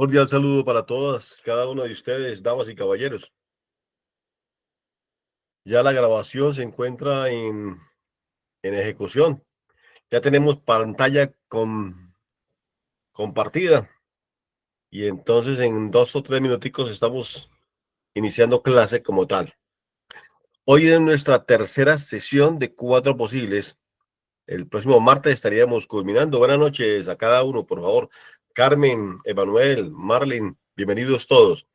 Cordial saludo para todas, cada uno de ustedes, damas y caballeros. Ya la grabación se encuentra en ejecución. Ya tenemos pantalla compartida y entonces en 2 o 3 minuticos estamos iniciando clase como tal. Hoy es nuestra tercera sesión de 4 posibles. El próximo martes estaríamos culminando. Buenas noches a cada uno, por favor. Carmen, Emanuel, Marlin, bienvenidos todos.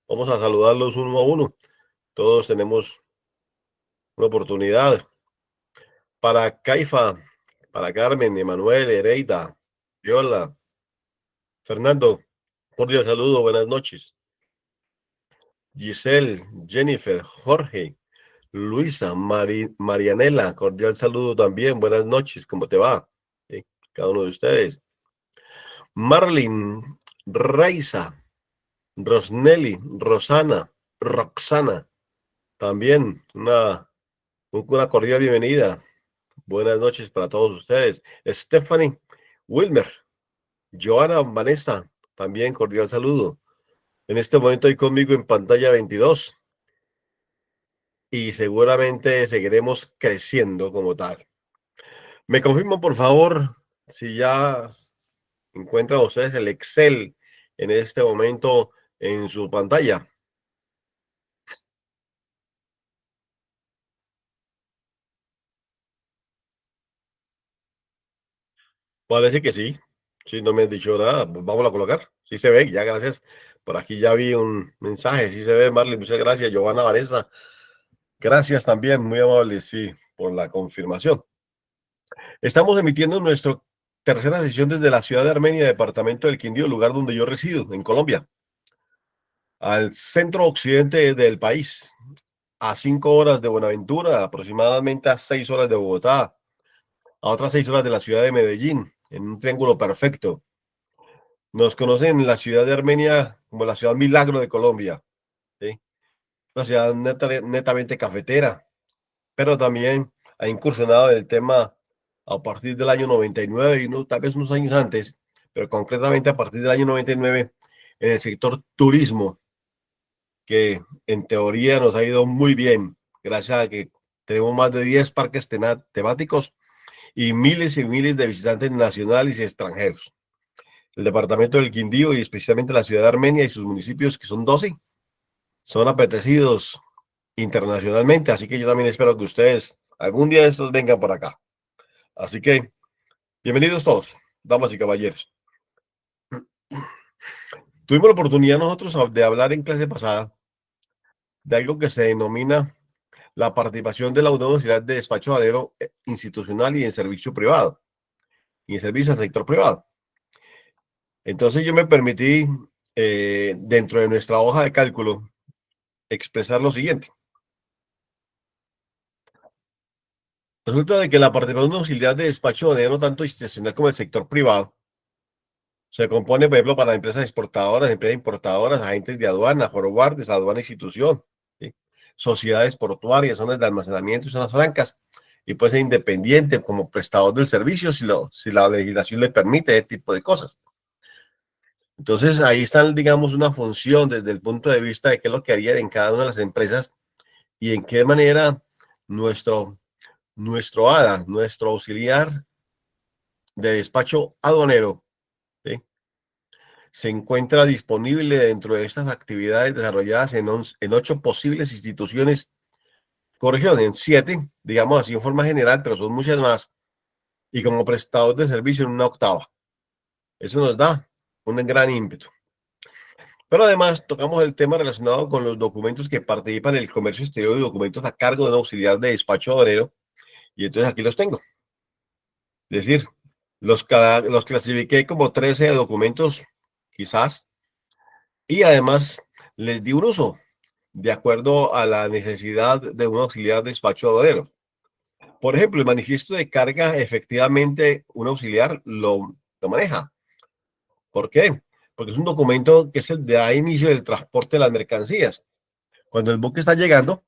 Vamos a saludarlos uno a uno. Todos tenemos una oportunidad. Para Caifa, para Carmen, Emanuel, Ereida, Viola, Fernando, cordial saludo, buenas noches. Giselle, Jennifer, Jorge, Luisa, Marianela, cordial saludo también, buenas noches, ¿cómo te va? Cada uno de ustedes. Marlin, Raiza, Rosnelli, Rosana, Roxana, también una cordial bienvenida. Buenas noches para todos ustedes. Stephanie, Wilmer, Joana, Vanessa, también cordial saludo. En este momento hay conmigo en pantalla 22 y seguramente seguiremos creciendo como tal. Me confirman, por favor, si ya encuentran ustedes el Excel en este momento en su pantalla. Parece que sí. Si no me han dicho nada, pues vamos a colocar. Sí se ve, ya gracias. Por aquí ya vi un mensaje. Sí se ve, Marley. Muchas gracias. Giovanna, Vanessa. Gracias también, muy amable, sí, por la confirmación. Estamos emitiendo nuestra tercera sesión desde la ciudad de Armenia, departamento del Quindío, lugar donde yo resido, en Colombia, al centro occidente del país, a 5 horas de Buenaventura, aproximadamente a 6 horas de Bogotá, a otras 6 horas de la ciudad de Medellín, en un triángulo perfecto. Nos conocen en la ciudad de Armenia como la ciudad milagro de Colombia, ¿sí? Una ciudad netamente cafetera, pero también ha incursionado en el tema a partir del año 99 y no, tal vez unos años antes, pero concretamente a partir del año 99 en el sector turismo, que en teoría nos ha ido muy bien, gracias a que tenemos más de 10 parques temáticos y miles de visitantes nacionales y extranjeros. El departamento del Quindío y especialmente la ciudad de Armenia y sus municipios, que son 12, son apetecidos internacionalmente, así que yo también espero que ustedes algún día de estos vengan por acá. Así que, bienvenidos todos, damas y caballeros. Tuvimos la oportunidad nosotros de hablar en clase pasada de algo que se denomina la participación de la Universidad de Despacho Aduanero institucional y en servicio privado, y en servicio al sector privado. Entonces yo me permití, dentro de nuestra hoja de cálculo, expresar lo siguiente. Resulta de que la participación de auxiliar de despacho aduanero, tanto institucional como el sector privado, se compone, por ejemplo, para empresas exportadoras, empresas importadoras, agentes de aduana, forwarders, aduana institución, ¿sí? Sociedades portuarias, zonas de almacenamiento y zonas francas, y puede ser independiente como prestador del servicio si la legislación le permite ese tipo de cosas. Entonces, ahí está, digamos, una función desde el punto de vista de qué es lo que haría en cada una de las empresas y en qué manera nuestro ADA, nuestro auxiliar de despacho aduanero, ¿sí?, se encuentra disponible dentro de estas actividades desarrolladas en 8 posibles instituciones, corrección, en 7, digamos así en forma general, pero son muchas más, y como prestador de servicio en una octava. Eso nos da un gran ímpetu. Pero además tocamos el tema relacionado con los documentos que participan en el comercio exterior y documentos a cargo de un auxiliar de despacho aduanero, y entonces aquí los tengo. Es decir, los clasifiqué como 13 documentos, quizás, y además les di un uso de acuerdo a la necesidad de un auxiliar de despacho aduanero. Por ejemplo, el manifiesto de carga, efectivamente, un auxiliar lo maneja. ¿Por qué? Porque es un documento que es el de da inicio del transporte de las mercancías. Cuando el buque está llegando,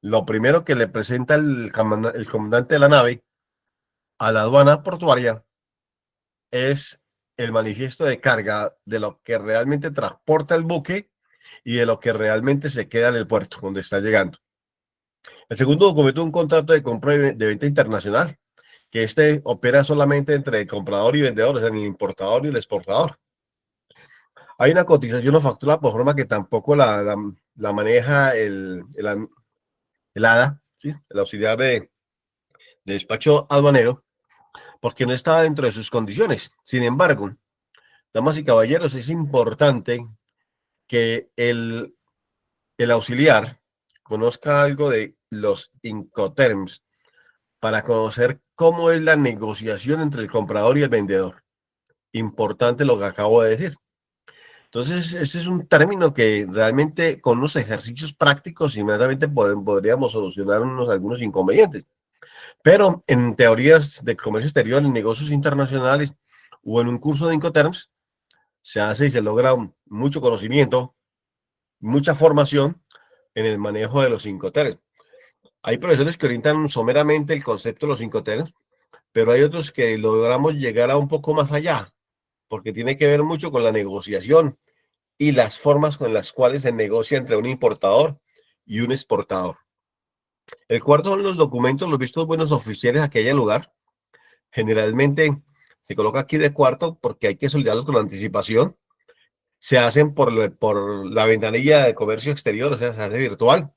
lo primero que le presenta el comandante de la nave a la aduana portuaria es el manifiesto de carga de lo que realmente transporta el buque y de lo que realmente se queda en el puerto donde está llegando. El segundo documento es un contrato de compra y de venta internacional, que este opera solamente entre el comprador y vendedor, o sea, el importador y el exportador. Hay una cotización o factura por forma que tampoco la maneja el ADA, ¿sí? El auxiliar de despacho aduanero, porque no está dentro de sus condiciones. Sin embargo, damas y caballeros, es importante que el auxiliar conozca algo de los Incoterms para conocer cómo es la negociación entre el comprador y el vendedor. Importante lo que acabo de decir. Entonces, ese es un término que realmente con unos ejercicios prácticos inmediatamente podríamos solucionar algunos inconvenientes. Pero en teorías de comercio exterior, en negocios internacionales o en un curso de Incoterms, se hace y se logra mucho conocimiento, mucha formación en el manejo de los Incoterms. Hay profesores que orientan someramente el concepto de los Incoterms, pero hay otros que logramos llegar a un poco más allá, porque tiene que ver mucho con la negociación y las formas con las cuales se negocia entre un importador y un exportador. El cuarto son los documentos, los vistos buenos oficiales a que haya lugar. Generalmente se coloca aquí de cuarto porque hay que solicitarlos con anticipación. Se hacen por la ventanilla de comercio exterior, o sea, se hace virtual.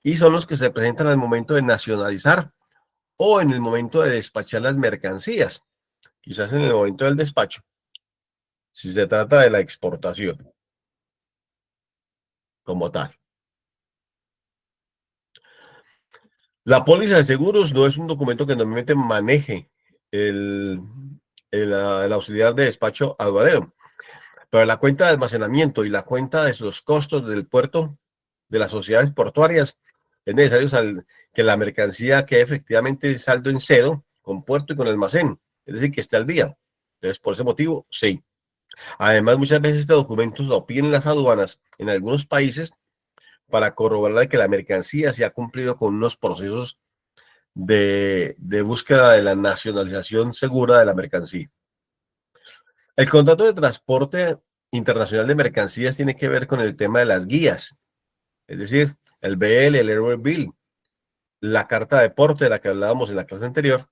Y son los que se presentan al momento de nacionalizar o en el momento de despachar las mercancías, quizás en el momento del despacho, si se trata de la exportación como tal. La póliza de seguros no es un documento que normalmente maneje el, el auxiliar de despacho aduanero, pero la cuenta de almacenamiento y la cuenta de los costos del puerto de las sociedades portuarias es necesario que la mercancía quede efectivamente saldo en cero con puerto y con almacén, es decir, que esté al día. Entonces, por ese motivo, sí. Además, muchas veces este documento lo piden las aduanas en algunos países para corroborar que la mercancía se ha cumplido con unos procesos de búsqueda de la nacionalización segura de la mercancía. El contrato de transporte internacional de mercancías tiene que ver con el tema de las guías, es decir, el BL, el Airway Bill, la carta de porte de la que hablábamos en la clase anterior,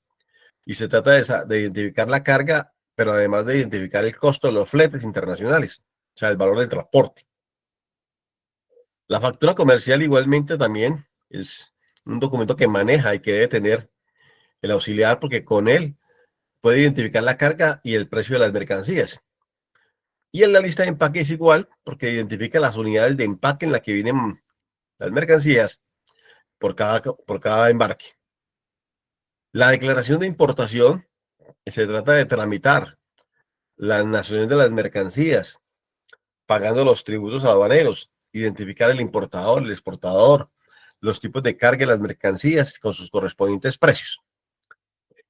y se trata de identificar la carga, pero además de identificar el costo de los fletes internacionales, o sea, el valor del transporte. La factura comercial igualmente también es un documento que maneja y que debe tener el auxiliar porque con él puede identificar la carga y el precio de las mercancías. Y en la lista de empaque es igual porque identifica las unidades de empaque en la que vienen las mercancías por cada embarque. La declaración de importación se trata de tramitar las naciones de las mercancías, pagando los tributos aduaneros, identificar el importador, el exportador, los tipos de carga de las mercancías con sus correspondientes precios.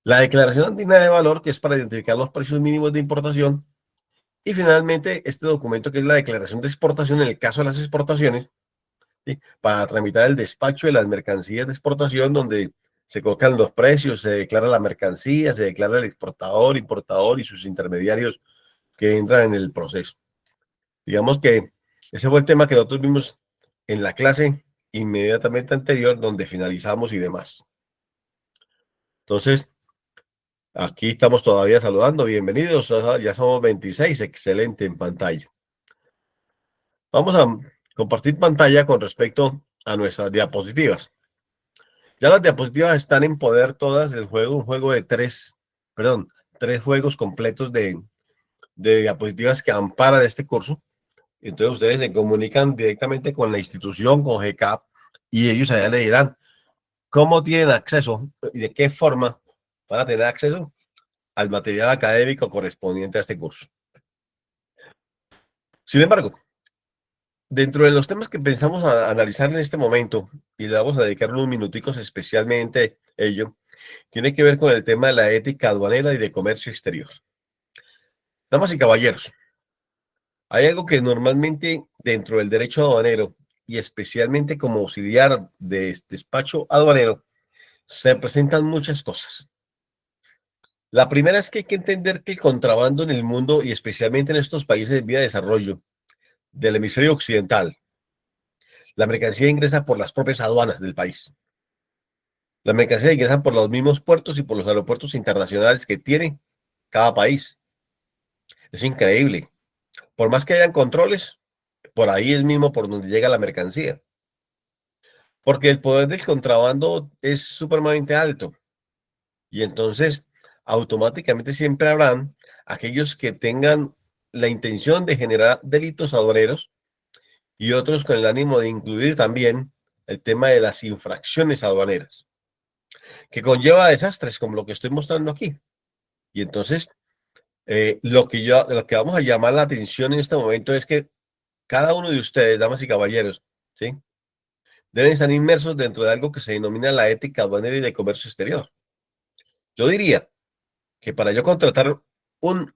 La declaración andina de valor, que es para identificar los precios mínimos de importación. Y finalmente, este documento que es la declaración de exportación en el caso de las exportaciones, ¿sí? Para tramitar el despacho de las mercancías de exportación, donde se colocan los precios, se declara la mercancía, se declara el exportador, importador y sus intermediarios que entran en el proceso. Digamos que ese fue el tema que nosotros vimos en la clase inmediatamente anterior, donde finalizamos y demás. Entonces, aquí estamos todavía saludando. Bienvenidos. Ya somos 26. Excelente en pantalla. Vamos a compartir pantalla con respecto a nuestras diapositivas. Ya las diapositivas están en poder todas del juego, un juego de tres juegos completos de diapositivas que amparan este curso. Entonces ustedes se comunican directamente con la institución, con GCAP, y ellos allá le dirán cómo tienen acceso y de qué forma van a tener acceso al material académico correspondiente a este curso. Sin embargo, dentro de los temas que pensamos analizar en este momento, y le vamos a dedicar unos minuticos especialmente a ello, tiene que ver con el tema de la ética aduanera y de comercio exterior. Damas y caballeros, hay algo que normalmente dentro del derecho aduanero y especialmente como auxiliar de despacho aduanero se presentan muchas cosas. La primera es que hay que entender que el contrabando en el mundo y especialmente en estos países en vía de desarrollo del hemisferio occidental, la mercancía ingresa por las propias aduanas del país. La mercancía ingresa por los mismos puertos y por los aeropuertos internacionales que tiene cada país. Es increíble. Por más que hayan controles, por ahí es mismo por donde llega la mercancía. Porque el poder del contrabando es supremamente alto. Y entonces, automáticamente siempre habrán aquellos que tengan la intención de generar delitos aduaneros y otros con el ánimo de incluir también el tema de las infracciones aduaneras, que conlleva desastres como lo que estoy mostrando aquí. Y entonces, lo que vamos a llamar la atención en este momento es que cada uno de ustedes, damas y caballeros, ¿sí? Deben estar inmersos dentro de algo que se denomina la ética aduanera y de comercio exterior. Yo diría que para yo contratar un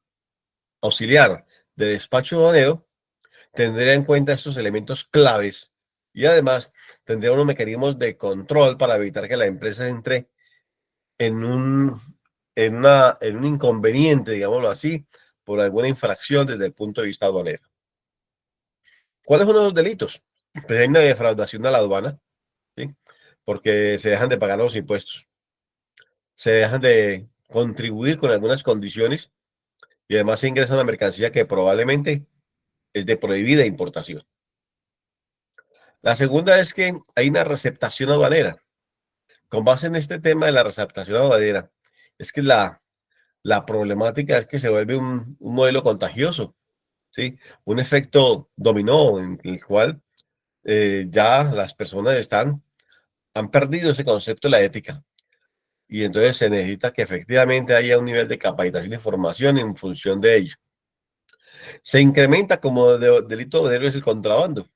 auxiliar de despacho aduanero, tendría en cuenta estos elementos claves y además tendría unos mecanismos de control para evitar que la empresa entre en en un inconveniente, digámoslo así, por alguna infracción desde el punto de vista aduanero. ¿Cuáles son los delitos? Pues hay una defraudación a la aduana, ¿sí? Porque se dejan de pagar los impuestos, se dejan de contribuir con algunas condiciones y además se ingresa una mercancía que probablemente es de prohibida importación. La segunda es que hay una receptación aduanera. Con base en este tema de la receptación aduanera, es que la problemática es que se vuelve un modelo contagioso, ¿sí? Un efecto dominó en el cual ya las personas han perdido ese concepto de la ética. Y entonces se necesita que efectivamente haya un nivel de capacitación y formación en función de ello. Se incrementa como delito de es el contrabando.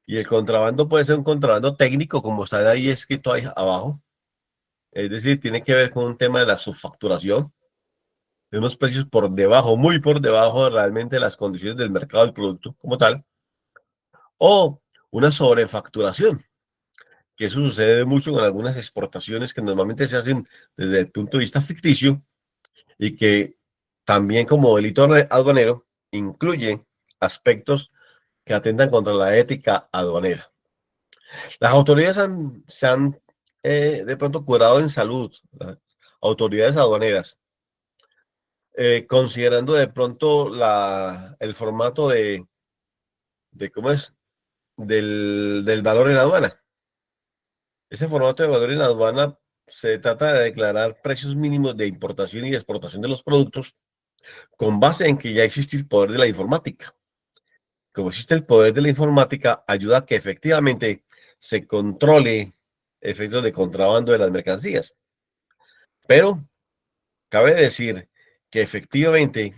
Y el contrabando puede ser un contrabando técnico, como está ahí escrito ahí abajo. Es decir, tiene que ver con un tema de la subfacturación, de unos precios por debajo, muy por debajo de realmente las condiciones del mercado del producto como tal, o una sobrefacturación, que eso sucede mucho con algunas exportaciones que normalmente se hacen desde el punto de vista ficticio y que también como delito aduanero incluye aspectos que atentan contra la ética aduanera. Las autoridades se han de pronto curado en salud, las autoridades aduaneras, considerando de pronto el formato ¿cómo es? Del valor en aduana. Ese formato de valor en aduana se trata de declarar precios mínimos de importación y exportación de los productos con base en que ya existe el poder de la informática. Como existe el poder de la informática, ayuda a que efectivamente se controle efectos de contrabando de las mercancías. Pero cabe decir que efectivamente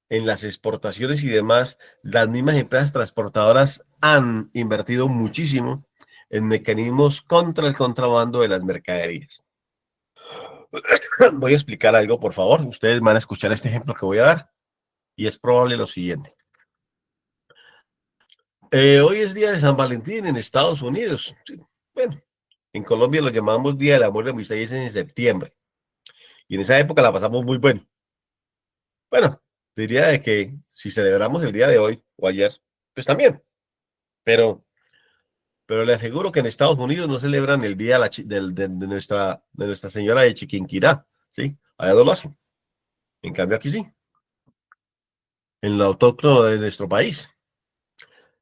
en las exportaciones y demás, las mismas empresas transportadoras han invertido muchísimo en mecanismos contra el contrabando de las mercaderías. Voy a explicar algo, por favor. Ustedes van a escuchar este ejemplo que voy a dar y es probable lo siguiente. Hoy es día de San Valentín en Estados Unidos. Sí, bueno, en Colombia lo llamamos Día del Amor y la Amistad y es en septiembre. Y en esa época la pasamos muy bueno. Bueno, diría de que si celebramos el día de hoy o ayer, pues también. Pero Pero le aseguro que en Estados Unidos no celebran el día de, de Nuestra Señora de Chiquinquirá, ¿sí? Allá no lo hacen. En cambio aquí sí, en lo autóctono de nuestro país.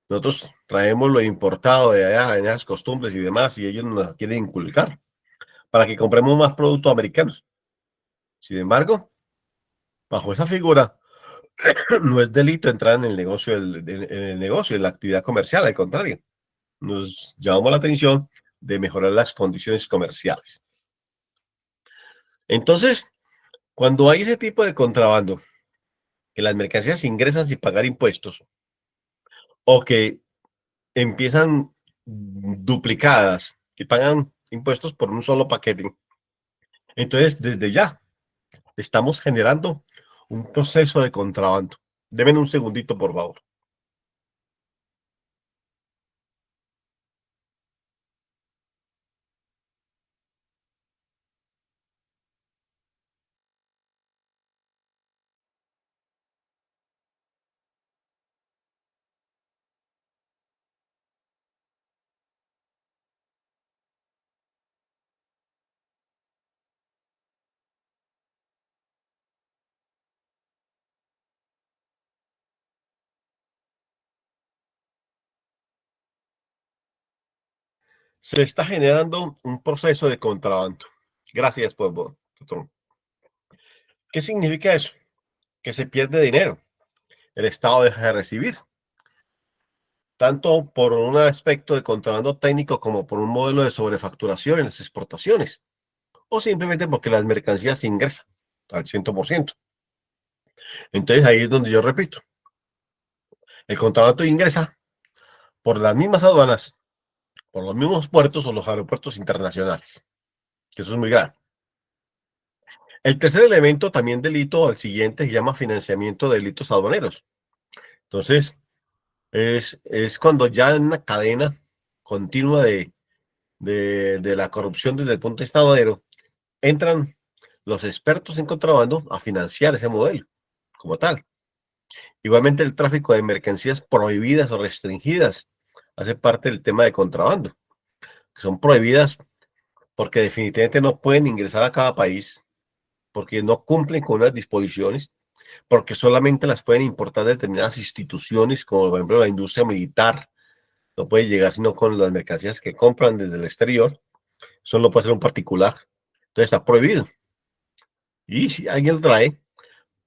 Nosotros traemos lo importado de allá, en esas costumbres y demás, y ellos nos quieren inculcar para que compremos más productos americanos. Sin embargo, bajo esa figura, no es delito entrar en el negocio, en el negocio, en la actividad comercial, al contrario, nos llamamos la atención de mejorar las condiciones comerciales. Entonces, cuando hay ese tipo de contrabando, que las mercancías ingresan sin pagar impuestos o que empiezan duplicadas, que pagan impuestos por un solo paquete, entonces desde ya estamos generando un proceso de contrabando. Deme un segundito, por favor. Se está generando un proceso de contrabando. Gracias, pueblo. ¿Qué significa eso? Que se pierde dinero. El Estado deja de recibir, tanto por un aspecto de contrabando técnico como por un modelo de sobrefacturación en las exportaciones, o simplemente porque las mercancías ingresan al 100%. Entonces ahí es donde yo repito, el contrabando ingresa por las mismas aduanas, por los mismos puertos o los aeropuertos internacionales, que eso es muy grave. El tercer elemento, también delito, al siguiente se llama financiamiento de delitos aduaneros. Entonces, es cuando ya en una cadena continua de la corrupción desde el punto de vista aduanero, entran los expertos en contrabando a financiar ese modelo como tal. Igualmente el tráfico de mercancías prohibidas o restringidas hace parte del tema de contrabando, que son prohibidas porque definitivamente no pueden ingresar a cada país, porque no cumplen con unas disposiciones, porque solamente las pueden importar determinadas instituciones, como por ejemplo la industria militar, no puede llegar sino con las mercancías que compran desde el exterior, eso no puede ser un particular, entonces está prohibido. Y si alguien lo trae,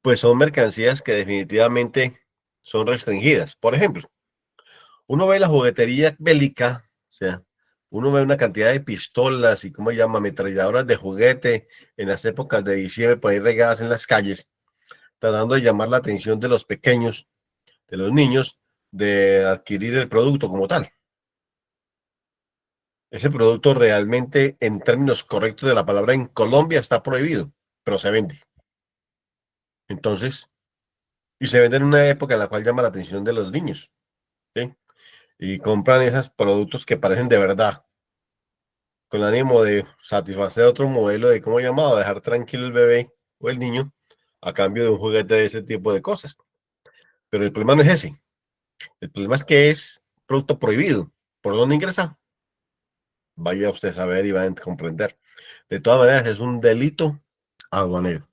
pues son mercancías que definitivamente son restringidas. Por ejemplo, uno ve la juguetería bélica, o sea, uno ve una cantidad de pistolas y, ¿cómo se llama?, ametralladoras de juguete en las épocas de diciembre por ahí regadas en las calles, tratando de llamar la atención de los pequeños, de los niños, de adquirir el producto como tal. Ese producto realmente, en términos correctos de la palabra, en Colombia está prohibido, pero se vende. Entonces, y se vende en una época en la cual llama la atención de los niños, ¿sí? Y compran esos productos que parecen de verdad, con el ánimo de satisfacer otro modelo de, ¿cómo llamado?, dejar tranquilo el bebé o el niño a cambio de un juguete de ese tipo de cosas. Pero el problema no es ese. El problema es que es producto prohibido. ¿Por dónde ingresa? Vaya usted a saber y va a comprender. De todas maneras, es un delito aduanero.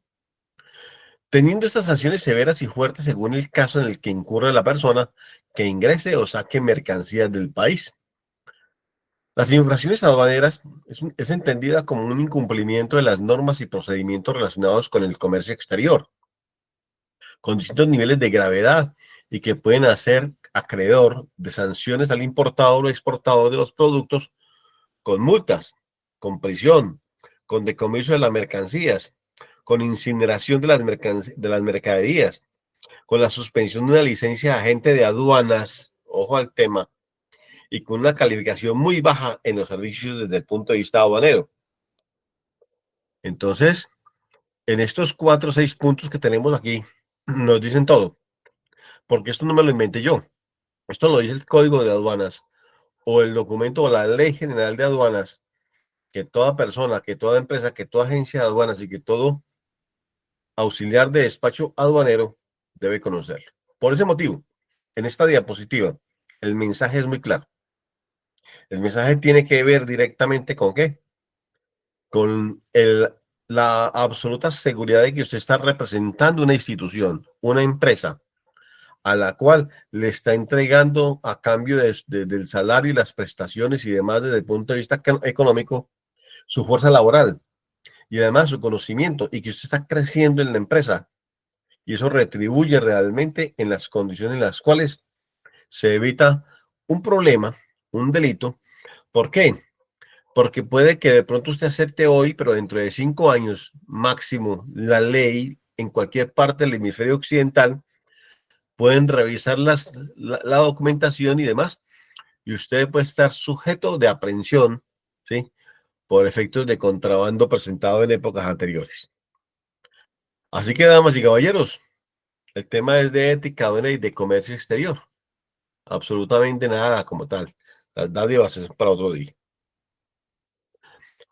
Teniendo estas sanciones severas y fuertes según el caso en el que incurre la persona que ingrese o saque mercancías del país. Las infracciones aduaneras es entendida como un incumplimiento de las normas y procedimientos relacionados con el comercio exterior, con distintos niveles de gravedad y que pueden hacer acreedor de sanciones al importador o exportador de los productos con multas, con prisión, con decomiso de las mercancías, con incineración de las mercaderías, con la suspensión de una licencia de agente de aduanas, ojo al tema, y con una calificación muy baja en los servicios desde el punto de vista aduanero. Entonces, en estos 4 o 6 puntos que tenemos aquí, nos dicen todo, porque esto no me lo inventé yo, esto lo dice el Código de Aduanas o el documento o la Ley General de Aduanas, que toda persona, que toda empresa, que toda agencia de aduanas y que todo auxiliar de despacho aduanero debe conocerlo. Por ese motivo, en esta diapositiva, el mensaje es muy claro. El mensaje tiene que ver directamente con ¿qué? Con la absoluta seguridad de que usted está representando una institución, una empresa, a la cual le está entregando a cambio del salario y las prestaciones y demás desde el punto de vista económico su fuerza laboral y además su conocimiento y que usted está creciendo en la empresa y eso retribuye realmente en las condiciones en las cuales se evita un problema, un delito. ¿Por qué? Porque puede que de pronto usted acepte hoy, pero dentro de 5 años máximo, la ley en cualquier parte del hemisferio occidental pueden revisar la documentación y demás, y usted puede estar sujeto de aprehensión, ¿sí? Por efectos de contrabando presentado en épocas anteriores. Así que, damas y caballeros, el tema es de ética aduanera y de comercio exterior. Absolutamente nada como tal. Las dádivas es para otro día.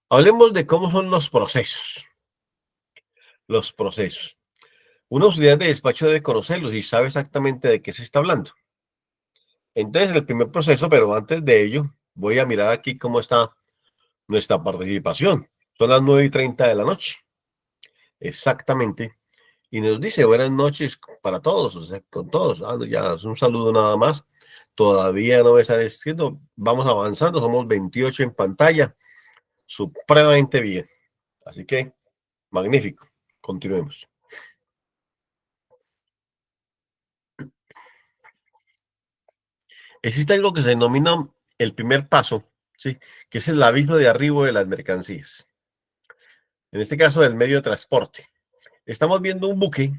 Hablemos de cómo son los procesos. Los procesos. Un auxiliar de despacho debe conocerlos y sabe exactamente de qué se está hablando. Entonces, el primer proceso, pero antes de ello, voy a mirar aquí cómo está nuestra participación. Son las 9:30 de la noche. Exactamente. Y nos dice buenas noches para todos, o sea, con todos. Ya es un saludo nada más. Todavía no me está diciendo, vamos avanzando, somos 28 en pantalla, supremamente bien. Así que, magnífico. Continuemos. Existe algo que se denomina el primer paso, ¿sí? Que es el aviso de arribo de las mercancías. En este caso, del medio de transporte. Estamos viendo un buque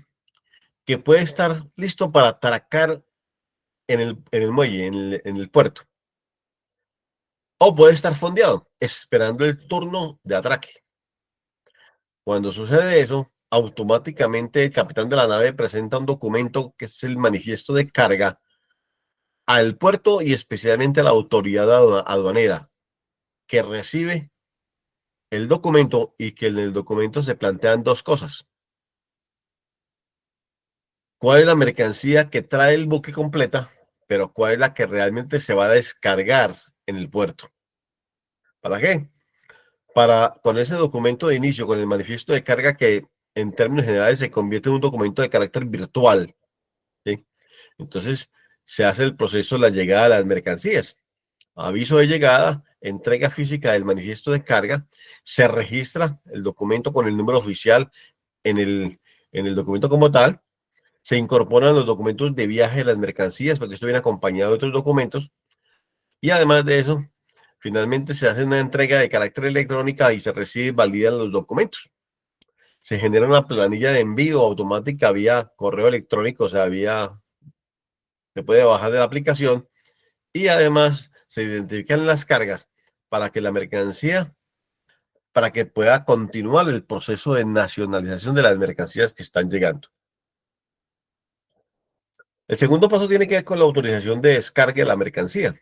que puede estar listo para atracar en el muelle, en el puerto. O puede estar fondeado, esperando el turno de atraque. Cuando sucede eso, automáticamente el capitán de la nave presenta un documento que es el manifiesto de carga al puerto y especialmente a la autoridad aduanera, que recibe el documento y que en el documento se plantean dos cosas. ¿Cuál es la mercancía que trae el buque completa? Pero ¿cuál es la que realmente se va a descargar en el puerto? ¿Para qué? Para, con ese documento de inicio, con el manifiesto de carga que en términos generales se convierte en un documento de carácter virtual, ¿sí? Entonces se hace el proceso de la llegada de las mercancías. Aviso de llegada, entrega física del manifiesto de carga, se registra el documento con el número oficial en el documento como tal, se incorporan los documentos de viaje de las mercancías, porque esto viene acompañado de otros documentos, y además de eso, finalmente se hace una entrega de carácter electrónica y se recibe y validan los documentos. Se genera una planilla de envío automática vía correo electrónico, o sea, se puede bajar de la aplicación, y además se identifican las cargas para que la mercancía, para que pueda continuar el proceso de nacionalización de las mercancías que están llegando. El segundo paso tiene que ver con la autorización de descarga de la mercancía.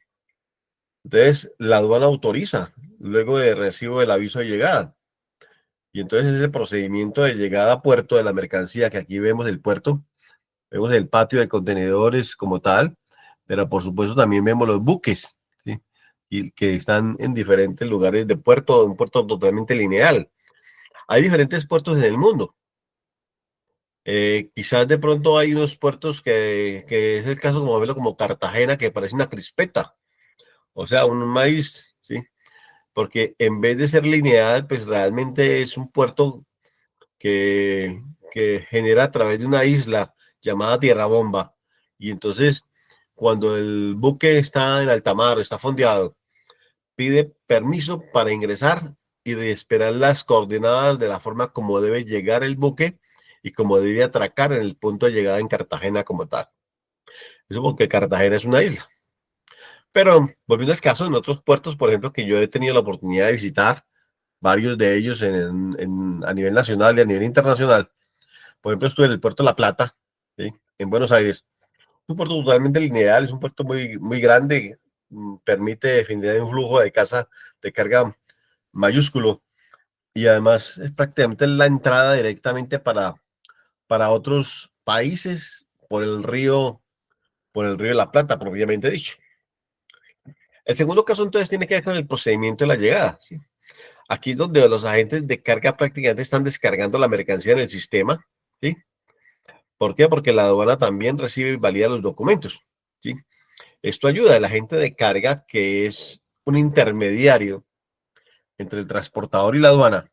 Entonces, la aduana autoriza luego de recibo el aviso de llegada. Y entonces ese procedimiento de llegada a puerto de la mercancía, que aquí vemos el puerto, vemos el patio de contenedores como tal, pero por supuesto también vemos los buques, ¿sí? Y que están en diferentes lugares de puerto, un puerto totalmente lineal. Hay diferentes puertos en el mundo. Quizás de pronto hay unos puertos que es el caso, como verlo, como Cartagena, que parece una crispeta, o sea, un maíz, ¿sí? Porque en vez de ser lineal, pues realmente es un puerto que, que genera a través de una isla llamada Tierra Bomba. Y entonces, cuando el buque está en alta mar, está fondeado, pide permiso para ingresar y de esperar las coordenadas de la forma como debe llegar el buque y como debe atracar en el punto de llegada en Cartagena como tal. Eso porque Cartagena es una isla. Pero volviendo al caso, en otros puertos, por ejemplo, que yo he tenido la oportunidad de visitar, varios de ellos a nivel nacional y a nivel internacional. Por ejemplo, estuve en el puerto de La Plata, ¿sí? En Buenos Aires. Un puerto totalmente lineal, es un puerto muy, muy grande, permite definitivamente un flujo de carga mayúsculo y además es prácticamente la entrada directamente para otros países por el río de la Plata, propiamente dicho. El segundo caso entonces tiene que ver con el procedimiento de la llegada, ¿sí? Aquí es donde los agentes de carga prácticamente están descargando la mercancía en el sistema, ¿sí? ¿Por qué? Porque la aduana también recibe y valida los documentos, ¿sí? Esto ayuda al agente de carga, que es un intermediario entre el transportador y la aduana.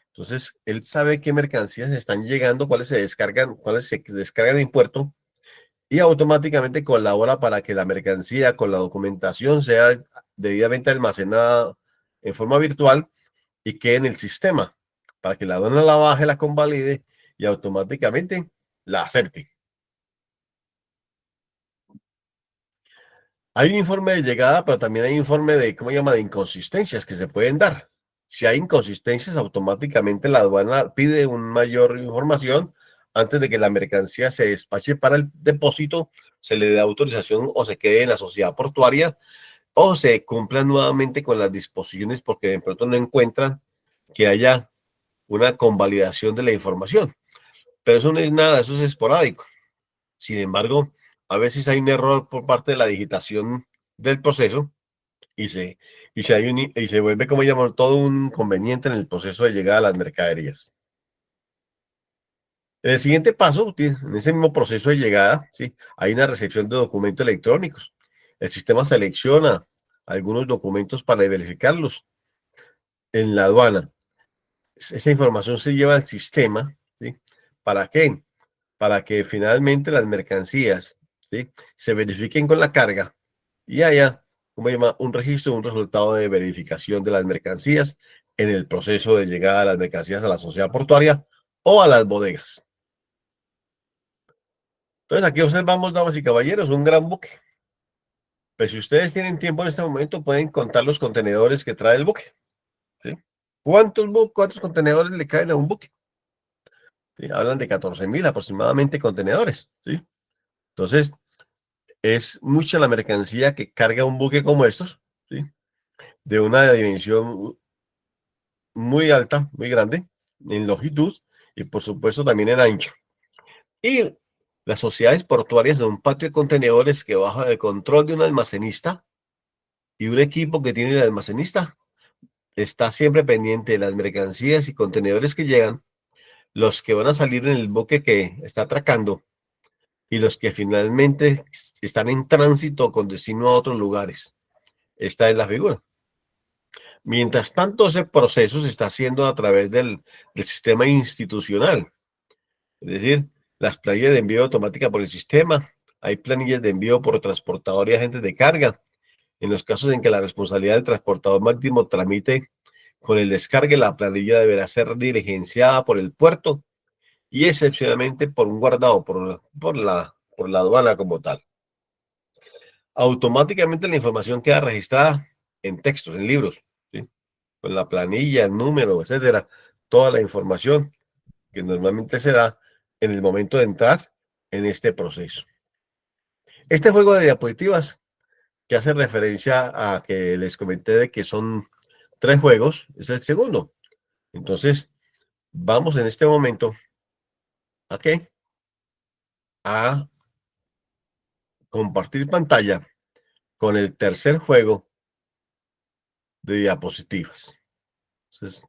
Entonces, él sabe qué mercancías están llegando, cuáles se descargan en puerto y automáticamente colabora para que la mercancía con la documentación sea debidamente almacenada en forma virtual y quede en el sistema para que la aduana la baje, la convalide y automáticamente la acepte. Hay un informe de llegada, pero también hay un informe de, ¿cómo se llama?, de inconsistencias que se pueden dar. Si hay inconsistencias, automáticamente la aduana pide una mayor información antes de que la mercancía se despache para el depósito, se le dé autorización o se quede en la sociedad portuaria o se cumplan nuevamente con las disposiciones porque de pronto no encuentran que haya una convalidación de la información. Pero eso no es nada, eso es esporádico. Sin embargo, a veces hay un error por parte de la digitación del proceso y se vuelve, como llamar, todo un inconveniente en el proceso de llegada a las mercaderías. En el siguiente paso, en ese mismo proceso de llegada, ¿sí? Hay una recepción de documentos electrónicos el sistema selecciona algunos documentos para verificarlos en la aduana. Esa información se lleva al sistema, ¿sí? ¿Para qué? Para que finalmente las mercancías, ¿sí?, se verifiquen con la carga y haya, ¿cómo se llama?, un registro, un resultado de verificación de las mercancías en el proceso de llegada de las mercancías a la sociedad portuaria o a las bodegas. Entonces, aquí observamos, damas y caballeros, un gran buque. Pues si ustedes tienen tiempo en este momento, pueden contar los contenedores que trae el buque, ¿sí? ¿Cuántos contenedores le caen a un buque? ¿Sí? Hablan de 14.000 aproximadamente contenedores, ¿sí? Entonces, es mucha la mercancía que carga un buque como estos, ¿sí?, de una dimensión muy alta, muy grande, en longitud y por supuesto también en ancho. Y las sociedades portuarias son un patio de contenedores que baja de control de un almacenista, y un equipo que tiene el almacenista está siempre pendiente de las mercancías y contenedores que llegan, los que van a salir en el buque que está atracando y los que finalmente están en tránsito con destino a otros lugares. Esta es la figura. Mientras tanto, ese proceso se está haciendo a través del sistema institucional, es decir, las planillas de envío automática por el sistema. Hay planillas de envío por transportador y agentes de carga. En los casos en que la responsabilidad del transportador marítimo tramite con el descargue, la planilla deberá ser diligenciada por el puerto y excepcionalmente por un guardado, por la aduana como tal. Automáticamente la información queda registrada en textos, en libros, ¿sí?, con la planilla, el número, etcétera, toda la información que normalmente se da en el momento de entrar en este proceso. Este juego de diapositivas que hace referencia a que les comenté de que son 3 juegos, es el segundo. Entonces, vamos en este momento a qué, a compartir pantalla con el tercer juego de diapositivas. Entonces,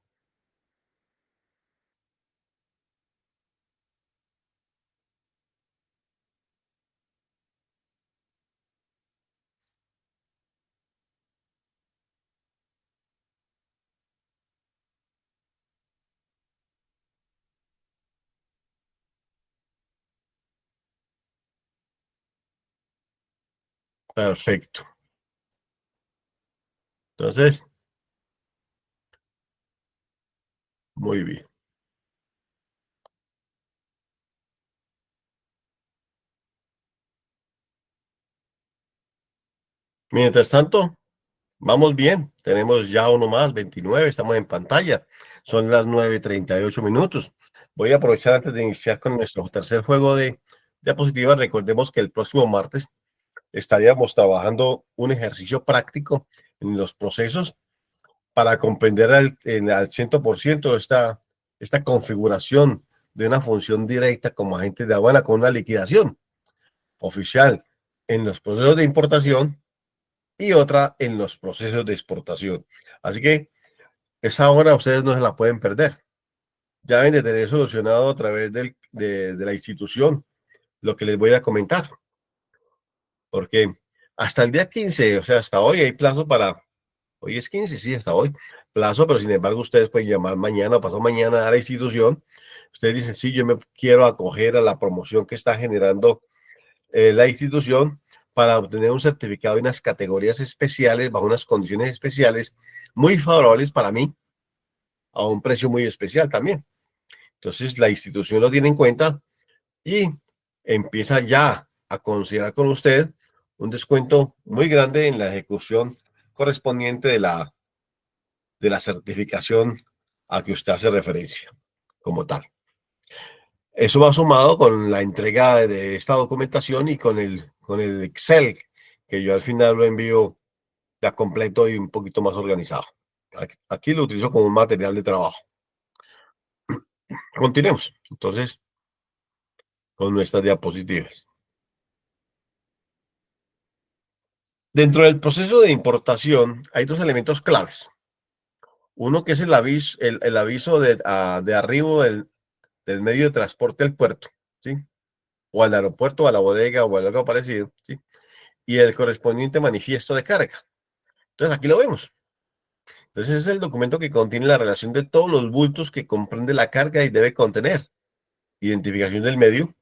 perfecto. Entonces, muy bien. Mientras tanto, vamos bien. Tenemos ya uno más, 29, estamos en pantalla. Son las 9:38 minutos. Voy a aprovechar antes de iniciar con nuestro tercer juego de diapositivas. Recordemos que el próximo martes estaríamos trabajando un ejercicio práctico en los procesos para comprender al 100% esta configuración de una función directa como agente de aduana con una liquidación oficial en los procesos de importación y otra en los procesos de exportación. Así que esa hora ustedes no se la pueden perder. Ya deben de tener solucionado a través de la institución lo que les voy a comentar, porque hasta el día 15, o sea, hasta hoy hay plazo para, hoy es 15, sí, hasta hoy, plazo, pero sin embargo ustedes pueden llamar mañana o pasado mañana a la institución. Ustedes dicen, sí, yo me quiero acoger a la promoción que está generando la institución para obtener un certificado y unas categorías especiales, bajo unas condiciones especiales, muy favorables para mí, a un precio muy especial también. Entonces, la institución lo tiene en cuenta y empieza ya a considerar con usted un descuento muy grande en la ejecución correspondiente de la certificación a que usted hace referencia como tal. Eso va sumado con la entrega de esta documentación y con el Excel, que yo al final lo envío ya completo y un poquito más organizado. Aquí lo utilizo como un material de trabajo. Continuemos entonces con nuestras diapositivas. Dentro del proceso de importación hay dos elementos claves. Uno que es el aviso de arribo del medio de transporte al puerto, ¿sí?, o al aeropuerto, o a la bodega, o algo parecido, ¿sí? y el correspondiente manifiesto de carga. Entonces aquí lo vemos. Entonces es el documento que contiene la relación de todos los bultos que comprende la carga y debe contener identificación del medio,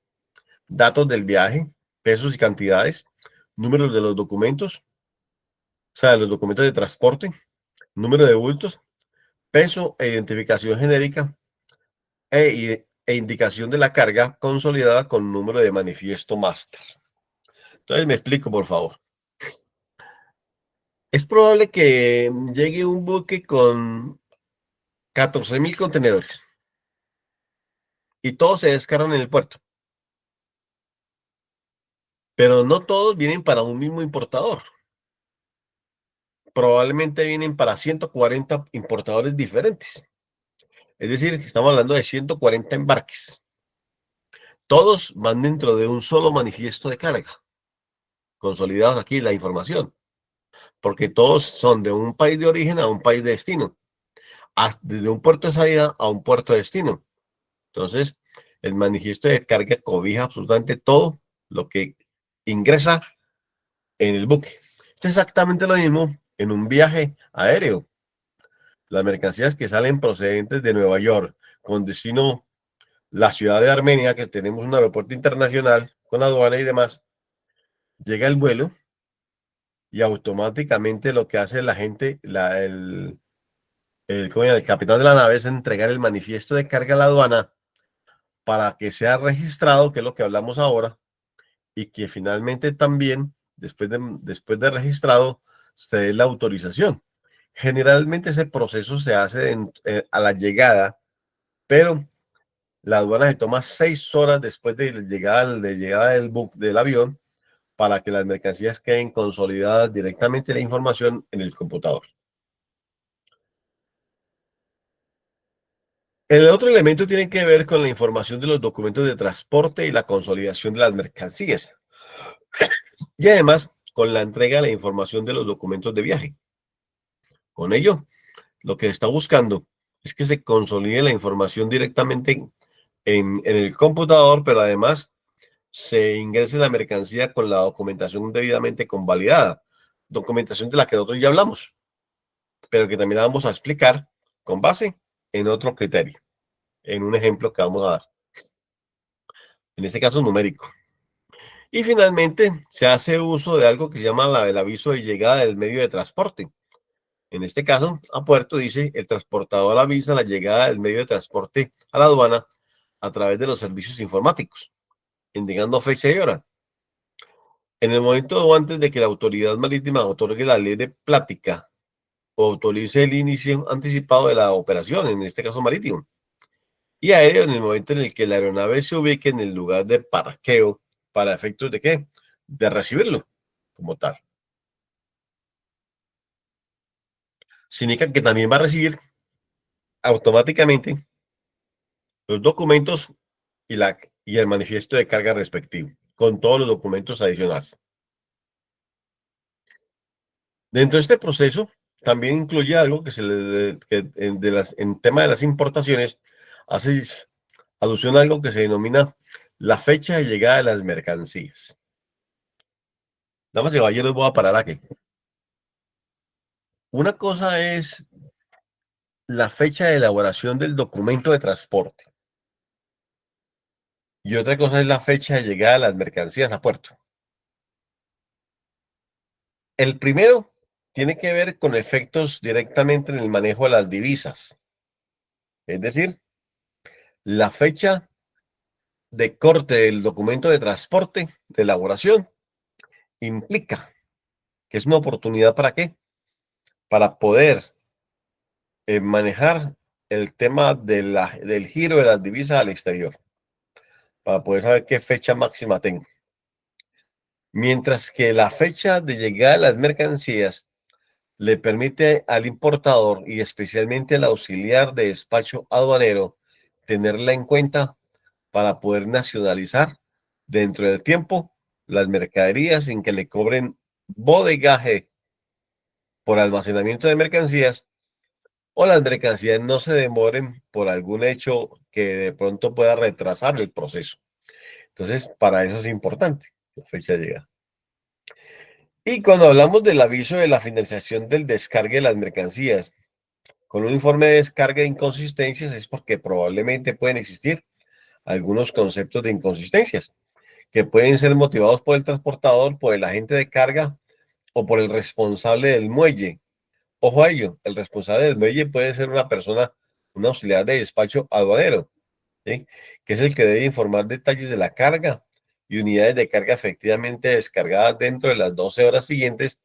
datos del viaje, pesos y cantidades, números de los documentos, o sea, los documentos de transporte, número de bultos, peso e identificación genérica e indicación de la carga consolidada con número de manifiesto máster. Entonces me explico, por favor. Es probable que llegue un buque con 14.000 contenedores y todos se descargan en el puerto, pero no todos vienen para un mismo importador. Probablemente vienen para 140 importadores diferentes. Es decir, que estamos hablando de 140 embarques. Todos van dentro de un solo manifiesto de carga, consolidados aquí la información, porque todos son de un país de origen a un país de destino, desde un puerto de salida a un puerto de destino. Entonces, el manifiesto de carga cobija absolutamente todo lo que ingresa en el buque. Es exactamente lo mismo en un viaje aéreo. Las mercancías que salen procedentes de Nueva York con destino la ciudad de Armenia, que tenemos un aeropuerto internacional con aduana y demás, llega el vuelo y automáticamente lo que hace la gente, el capitán de la nave es entregar el manifiesto de carga a la aduana para que sea registrado, que es lo que hablamos ahora, y que finalmente también, después de registrado, se dé la autorización. Generalmente ese proceso se hace a la llegada, pero la aduana se toma 6 horas después de llegada del avión para que las mercancías queden consolidadas directamente la información en el computador. El otro elemento tiene que ver con la información de los documentos de transporte y la consolidación de las mercancías. Y además con la entrega de la información de los documentos de viaje. Con ello, lo que se está buscando es que se consolide la información directamente en el computador, pero además se ingrese la mercancía con la documentación debidamente convalidada. Documentación de la que nosotros ya hablamos, pero que también la vamos a explicar con base en otro criterio, en un ejemplo que vamos a dar, en este caso numérico. Y finalmente se hace uso de algo que se llama el aviso de llegada del medio de transporte. En este caso, a puerto dice, el transportador avisa la llegada del medio de transporte a la aduana a través de los servicios informáticos, indicando fecha y hora. En el momento o antes de que la autoridad marítima otorgue la ley de plática o autorice el inicio anticipado de la operación, en este caso marítimo, y aéreo en el momento en el que la aeronave se ubique en el lugar de parqueo para efectos de qué, de recibirlo como tal. Significa que también va a recibir automáticamente los documentos y el manifiesto de carga respectivo, con todos los documentos adicionales. Dentro de este proceso, también incluye algo en tema de las importaciones, hace alusión a algo que se denomina la fecha de llegada de las mercancías. Damas y caballeros, voy a parar aquí. Una cosa es la fecha de elaboración del documento de transporte y otra cosa es la fecha de llegada de las mercancías a puerto. El primero tiene que ver con efectos directamente en el manejo de las divisas, es decir, la fecha de corte del documento de transporte, de elaboración, implica que es una oportunidad ¿para qué? Para poder manejar el tema del giro de las divisas al exterior, para poder saber qué fecha máxima tengo. Mientras que la fecha de llegada de las mercancías le permite al importador y especialmente al auxiliar de despacho aduanero tenerla en cuenta para poder nacionalizar dentro del tiempo las mercaderías sin que le cobren bodegaje por almacenamiento de mercancías o las mercancías no se demoren por algún hecho que de pronto pueda retrasar el proceso. Entonces, para eso es importante la fecha de llegada. Y cuando hablamos del aviso de la finalización del descargue de las mercancías, con un informe de descarga de inconsistencias es porque probablemente pueden existir algunos conceptos de inconsistencias que pueden ser motivados por el transportador, por el agente de carga o por el responsable del muelle. Ojo a ello, el responsable del muelle puede ser una persona, un auxiliar de despacho aduanero, ¿sí? Que es el que debe informar detalles de la carga y unidades de carga efectivamente descargadas dentro de las 12 horas siguientes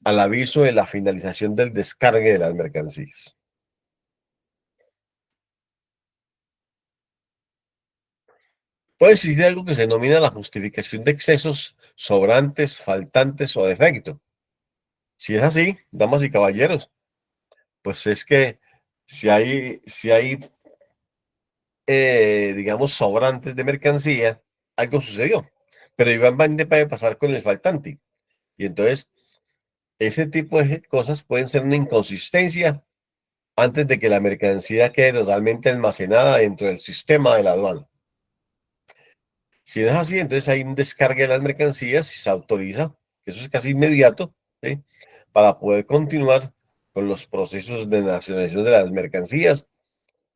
al aviso de la finalización del descargue de las mercancías. Puede existir algo que se denomina la justificación de excesos, sobrantes, faltantes o defecto. Si es así, damas y caballeros, pues es que si hay digamos, sobrantes de mercancía, algo sucedió. Pero igualmente puede pasar con el faltante. Y entonces, ese tipo de cosas pueden ser una inconsistencia antes de que la mercancía quede totalmente almacenada dentro del sistema de la aduana. Si no es así, entonces hay un descargue de las mercancías y se autoriza, que eso es casi inmediato, ¿sí? Para poder continuar con los procesos de nacionalización de las mercancías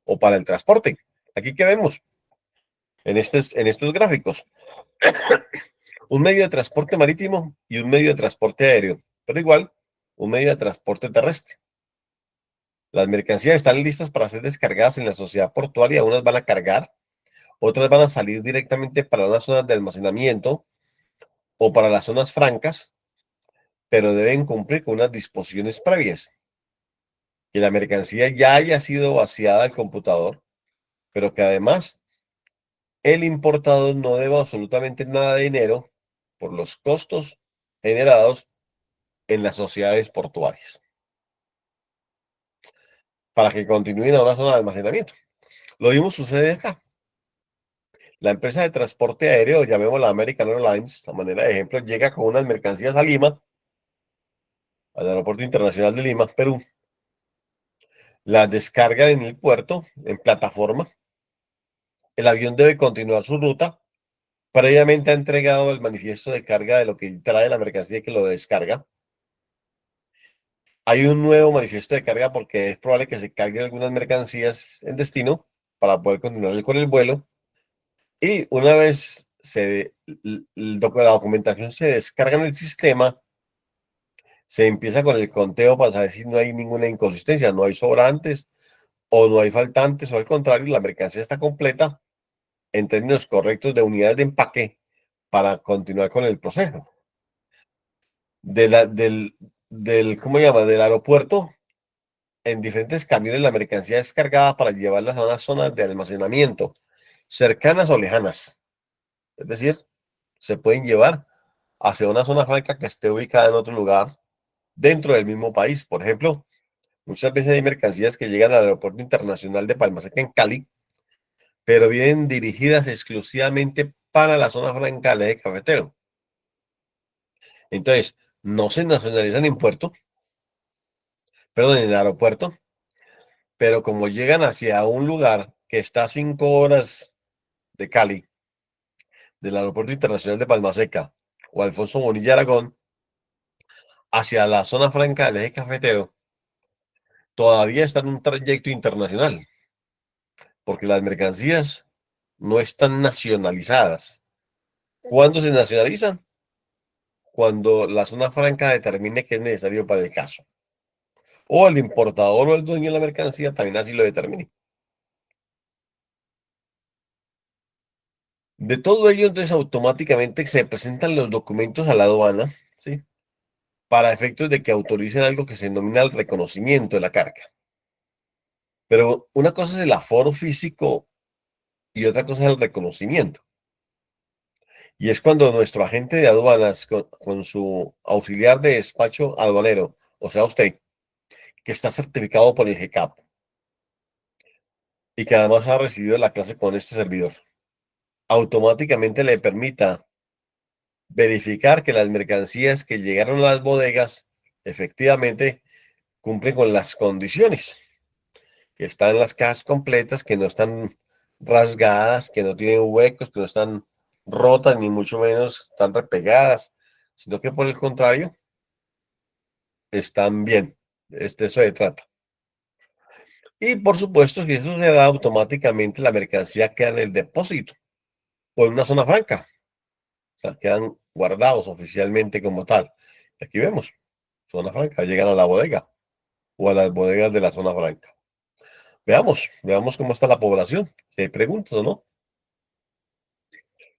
o para el transporte. Aquí que vemos en estos gráficos, un medio de transporte marítimo y un medio de transporte aéreo, pero igual un medio de transporte terrestre. Las mercancías están listas para ser descargadas en la sociedad portuaria, unas van a cargar, otras van a salir directamente para las zonas de almacenamiento o para las zonas francas, pero deben cumplir con unas disposiciones previas. Que la mercancía ya haya sido vaciada al computador, pero que además el importador no deba absolutamente nada de dinero por los costos generados en las sociedades portuarias para que continúen a una zona de almacenamiento. Lo mismo sucede acá. La empresa de transporte aéreo, llamémosla American Airlines, a manera de ejemplo, llega con unas mercancías a Lima, al Aeropuerto Internacional de Lima, Perú, las descarga en el puerto, en plataforma. El avión debe continuar su ruta. Previamente ha entregado el manifiesto de carga de lo que trae la mercancía que lo descarga. Hay un nuevo manifiesto de carga porque es probable que se carguen algunas mercancías en destino para poder continuar con el vuelo. Y una vez la documentación se descarga en el sistema, se empieza con el conteo para saber si no hay ninguna inconsistencia, no hay sobrantes o no hay faltantes, o al contrario, la mercancía está completa en términos correctos de unidades de empaque para continuar con el proceso. ¿Cómo se llama? Del aeropuerto, en diferentes camiones la mercancía es cargada para llevarlas a unas zonas de almacenamiento cercanas o lejanas. Es decir, se pueden llevar hacia una zona franca que esté ubicada en otro lugar dentro del mismo país. Por ejemplo, muchas veces hay mercancías que llegan al Aeropuerto Internacional de Palma Seca en Cali, pero vienen dirigidas exclusivamente para la zona franca del eje cafetero. Entonces, no se nacionalizan en puerto, perdón, en el aeropuerto, pero como llegan hacia un lugar que está a 5 horas de Cali, del Aeropuerto Internacional de Palma Seca o Alfonso Bonilla Aragón, hacia la zona franca del eje cafetero, todavía está en un trayecto internacional, porque las mercancías no están nacionalizadas. ¿Cuándo se nacionalizan? Cuando la zona franca determine que es necesario para el caso. O el importador o el dueño de la mercancía también así lo determine. De todo ello, entonces automáticamente se presentan los documentos a la aduana, ¿sí? Para efectos de que autoricen algo que se denomina el reconocimiento de la carga. Pero una cosa es el aforo físico y otra cosa es el reconocimiento. Y es cuando nuestro agente de aduanas, con su auxiliar de despacho aduanero, o sea, usted, que está certificado por el GCAP y que además ha recibido la clase con este servidor, automáticamente le permita verificar que las mercancías que llegaron a las bodegas efectivamente cumplen con las condiciones, que están las cajas completas, que no están rasgadas, que no tienen huecos, que no están rotas, ni mucho menos están repegadas, sino que por el contrario, están bien. Eso se trata. Y por supuesto, si eso se da automáticamente, la mercancía queda en el depósito o en una zona franca. O sea, quedan guardados oficialmente como tal. Aquí vemos, zona franca, llegan a la bodega o a las bodegas de la zona franca. Veamos cómo está la población. Si hay preguntas o no.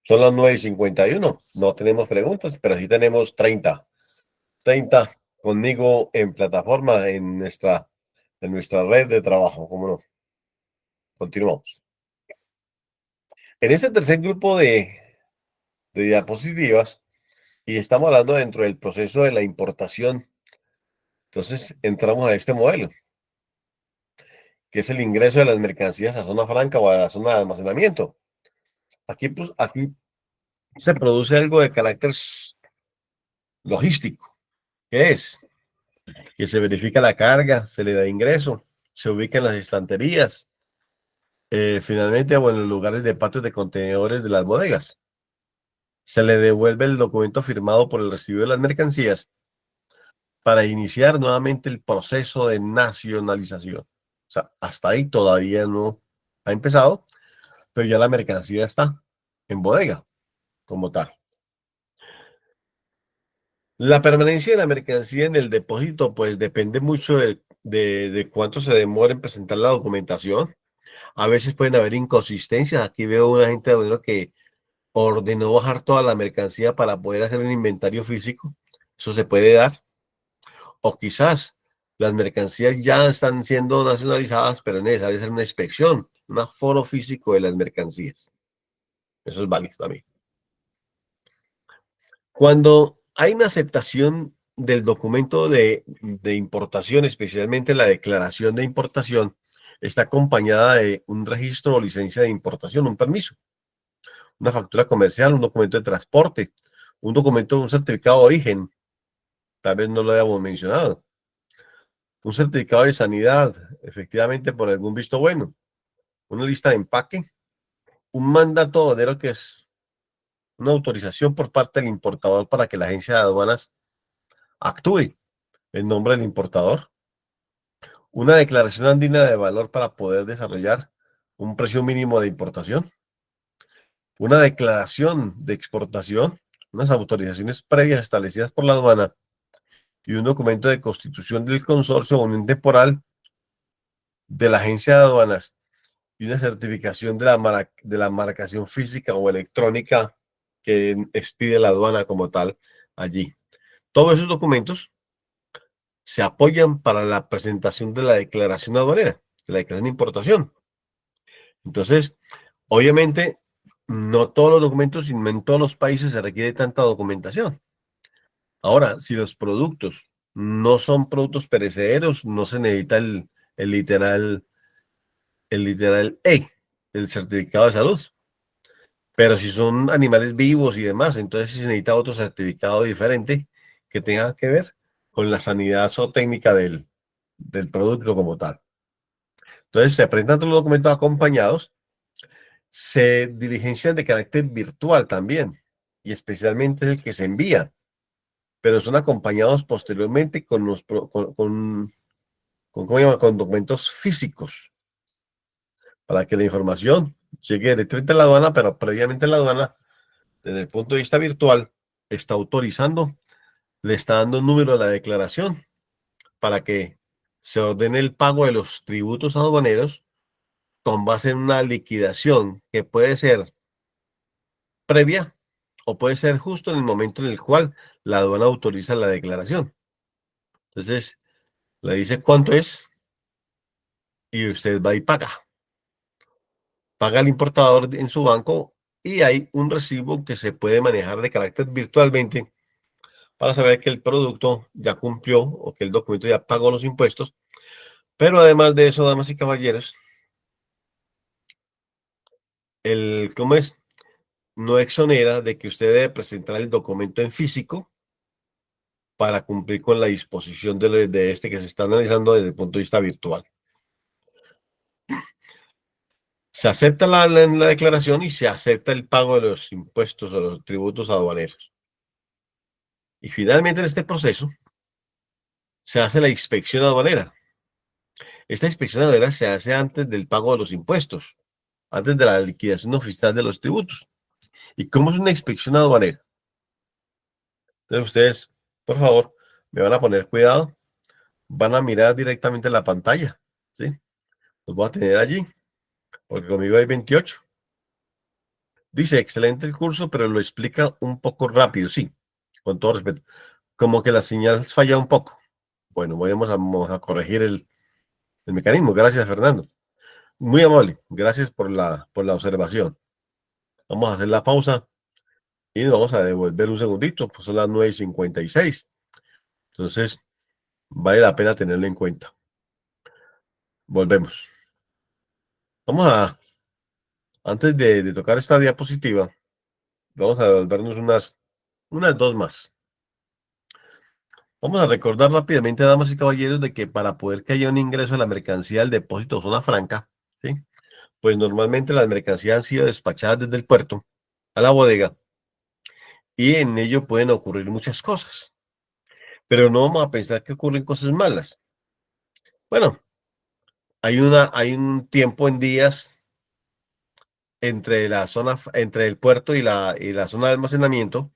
Son las 9:51. No tenemos preguntas, pero sí tenemos 30 conmigo en plataforma en nuestra red de trabajo. ¿Cómo no? Continuamos. En este tercer grupo de diapositivas, y estamos hablando dentro del proceso de la importación, entonces entramos a este modelo, que es el ingreso de las mercancías a zona franca o a la zona de almacenamiento. Aquí se produce algo de carácter logístico, que es que se verifica la carga, se le da ingreso, se ubica en las estanterías, finalmente o en los lugares de patios de contenedores de las bodegas. Se le devuelve el documento firmado por el recibido de las mercancías para iniciar nuevamente el proceso de nacionalización. O sea, hasta ahí todavía no ha empezado, pero ya la mercancía está en bodega como tal. La permanencia de la mercancía en el depósito, pues depende mucho de cuánto se demora en presentar la documentación. A veces pueden haber inconsistencias. Aquí veo una gente de modelo que ordenó bajar toda la mercancía para poder hacer un inventario físico. Eso se puede dar. O quizás las mercancías ya están siendo nacionalizadas, pero es necesario hacer una inspección, un aforo físico de las mercancías. Eso es válido también. Cuando hay una aceptación del documento de importación, especialmente la declaración de importación, está acompañada de un registro o licencia de importación, un permiso, una factura comercial, un documento de transporte, un documento, un certificado de origen, tal vez no lo hayamos mencionado, un certificado de sanidad, efectivamente por algún visto bueno, una lista de empaque, un mandato aduanero que es una autorización por parte del importador para que la agencia de aduanas actúe en nombre del importador, una declaración andina de valor para poder desarrollar un precio mínimo de importación, una declaración de exportación, unas autorizaciones previas establecidas por la aduana y un documento de constitución del consorcio o unión temporal de la agencia de aduanas y una certificación de la marcación física o electrónica que expide la aduana como tal allí. Todos esos documentos se apoyan para la presentación de la declaración aduanera, de la declaración de importación. Entonces, obviamente, no todos los documentos y no en todos los países se requiere tanta documentación. Ahora, si los productos no son productos perecederos, no se necesita el literal, el literal E, el certificado de salud. Pero si son animales vivos y demás, entonces sí se necesita otro certificado diferente que tenga que ver con la sanidad zootécnica del producto como tal. Entonces se presentan todos los documentos acompañados, se diligencian de carácter virtual también, y especialmente el que se envía, pero son acompañados posteriormente ¿cómo se llama? Con documentos físicos para que la información llegue directamente a la aduana, pero previamente la aduana, desde el punto de vista virtual, está autorizando, le está dando un número a la declaración para que se ordene el pago de los tributos aduaneros con base en una liquidación que puede ser previa o puede ser justo en el momento en el cual la aduana autoriza la declaración. Entonces, le dice cuánto es y usted va y paga. Paga al importador en su banco y hay un recibo que se puede manejar de carácter virtualmente para saber que el producto ya cumplió o que el documento ya pagó los impuestos. Pero además de eso, damas y caballeros, ¿cómo es? No exonera de que usted debe presentar el documento en físico para cumplir con la disposición de este que se está analizando desde el punto de vista virtual. Se acepta la declaración y se acepta el pago de los impuestos o los tributos aduaneros. Y finalmente en este proceso se hace la inspección aduanera. Esta inspección aduanera se hace antes del pago de los impuestos, antes de la liquidación oficial de los tributos. ¿Y cómo es una inspección aduanera? Entonces ustedes, por favor, me van a poner cuidado, van a mirar directamente la pantalla, ¿sí? Los voy a tener allí, porque conmigo hay 28. Dice, excelente el curso, pero lo explica un poco rápido, sí, con todo respeto. Como que la señal falla un poco. Bueno, vamos a corregir el mecanismo. Gracias, Fernando. Muy amable. Gracias por la observación. Vamos a hacer la pausa y nos vamos a devolver un segundito, pues son las 9:56. Entonces, vale la pena tenerlo en cuenta. Volvemos. Vamos a, antes de tocar esta diapositiva, vamos a devolvernos unas dos más. Vamos a recordar rápidamente, damas y caballeros, de que para poder que haya un ingreso de la mercancía al depósito o zona franca, ¿sí? Pues normalmente las mercancías han sido despachadas desde el puerto a la bodega y en ello pueden ocurrir muchas cosas. Pero no vamos a pensar que ocurren cosas malas. Bueno, hay un tiempo en días entre entre el puerto y la zona de almacenamiento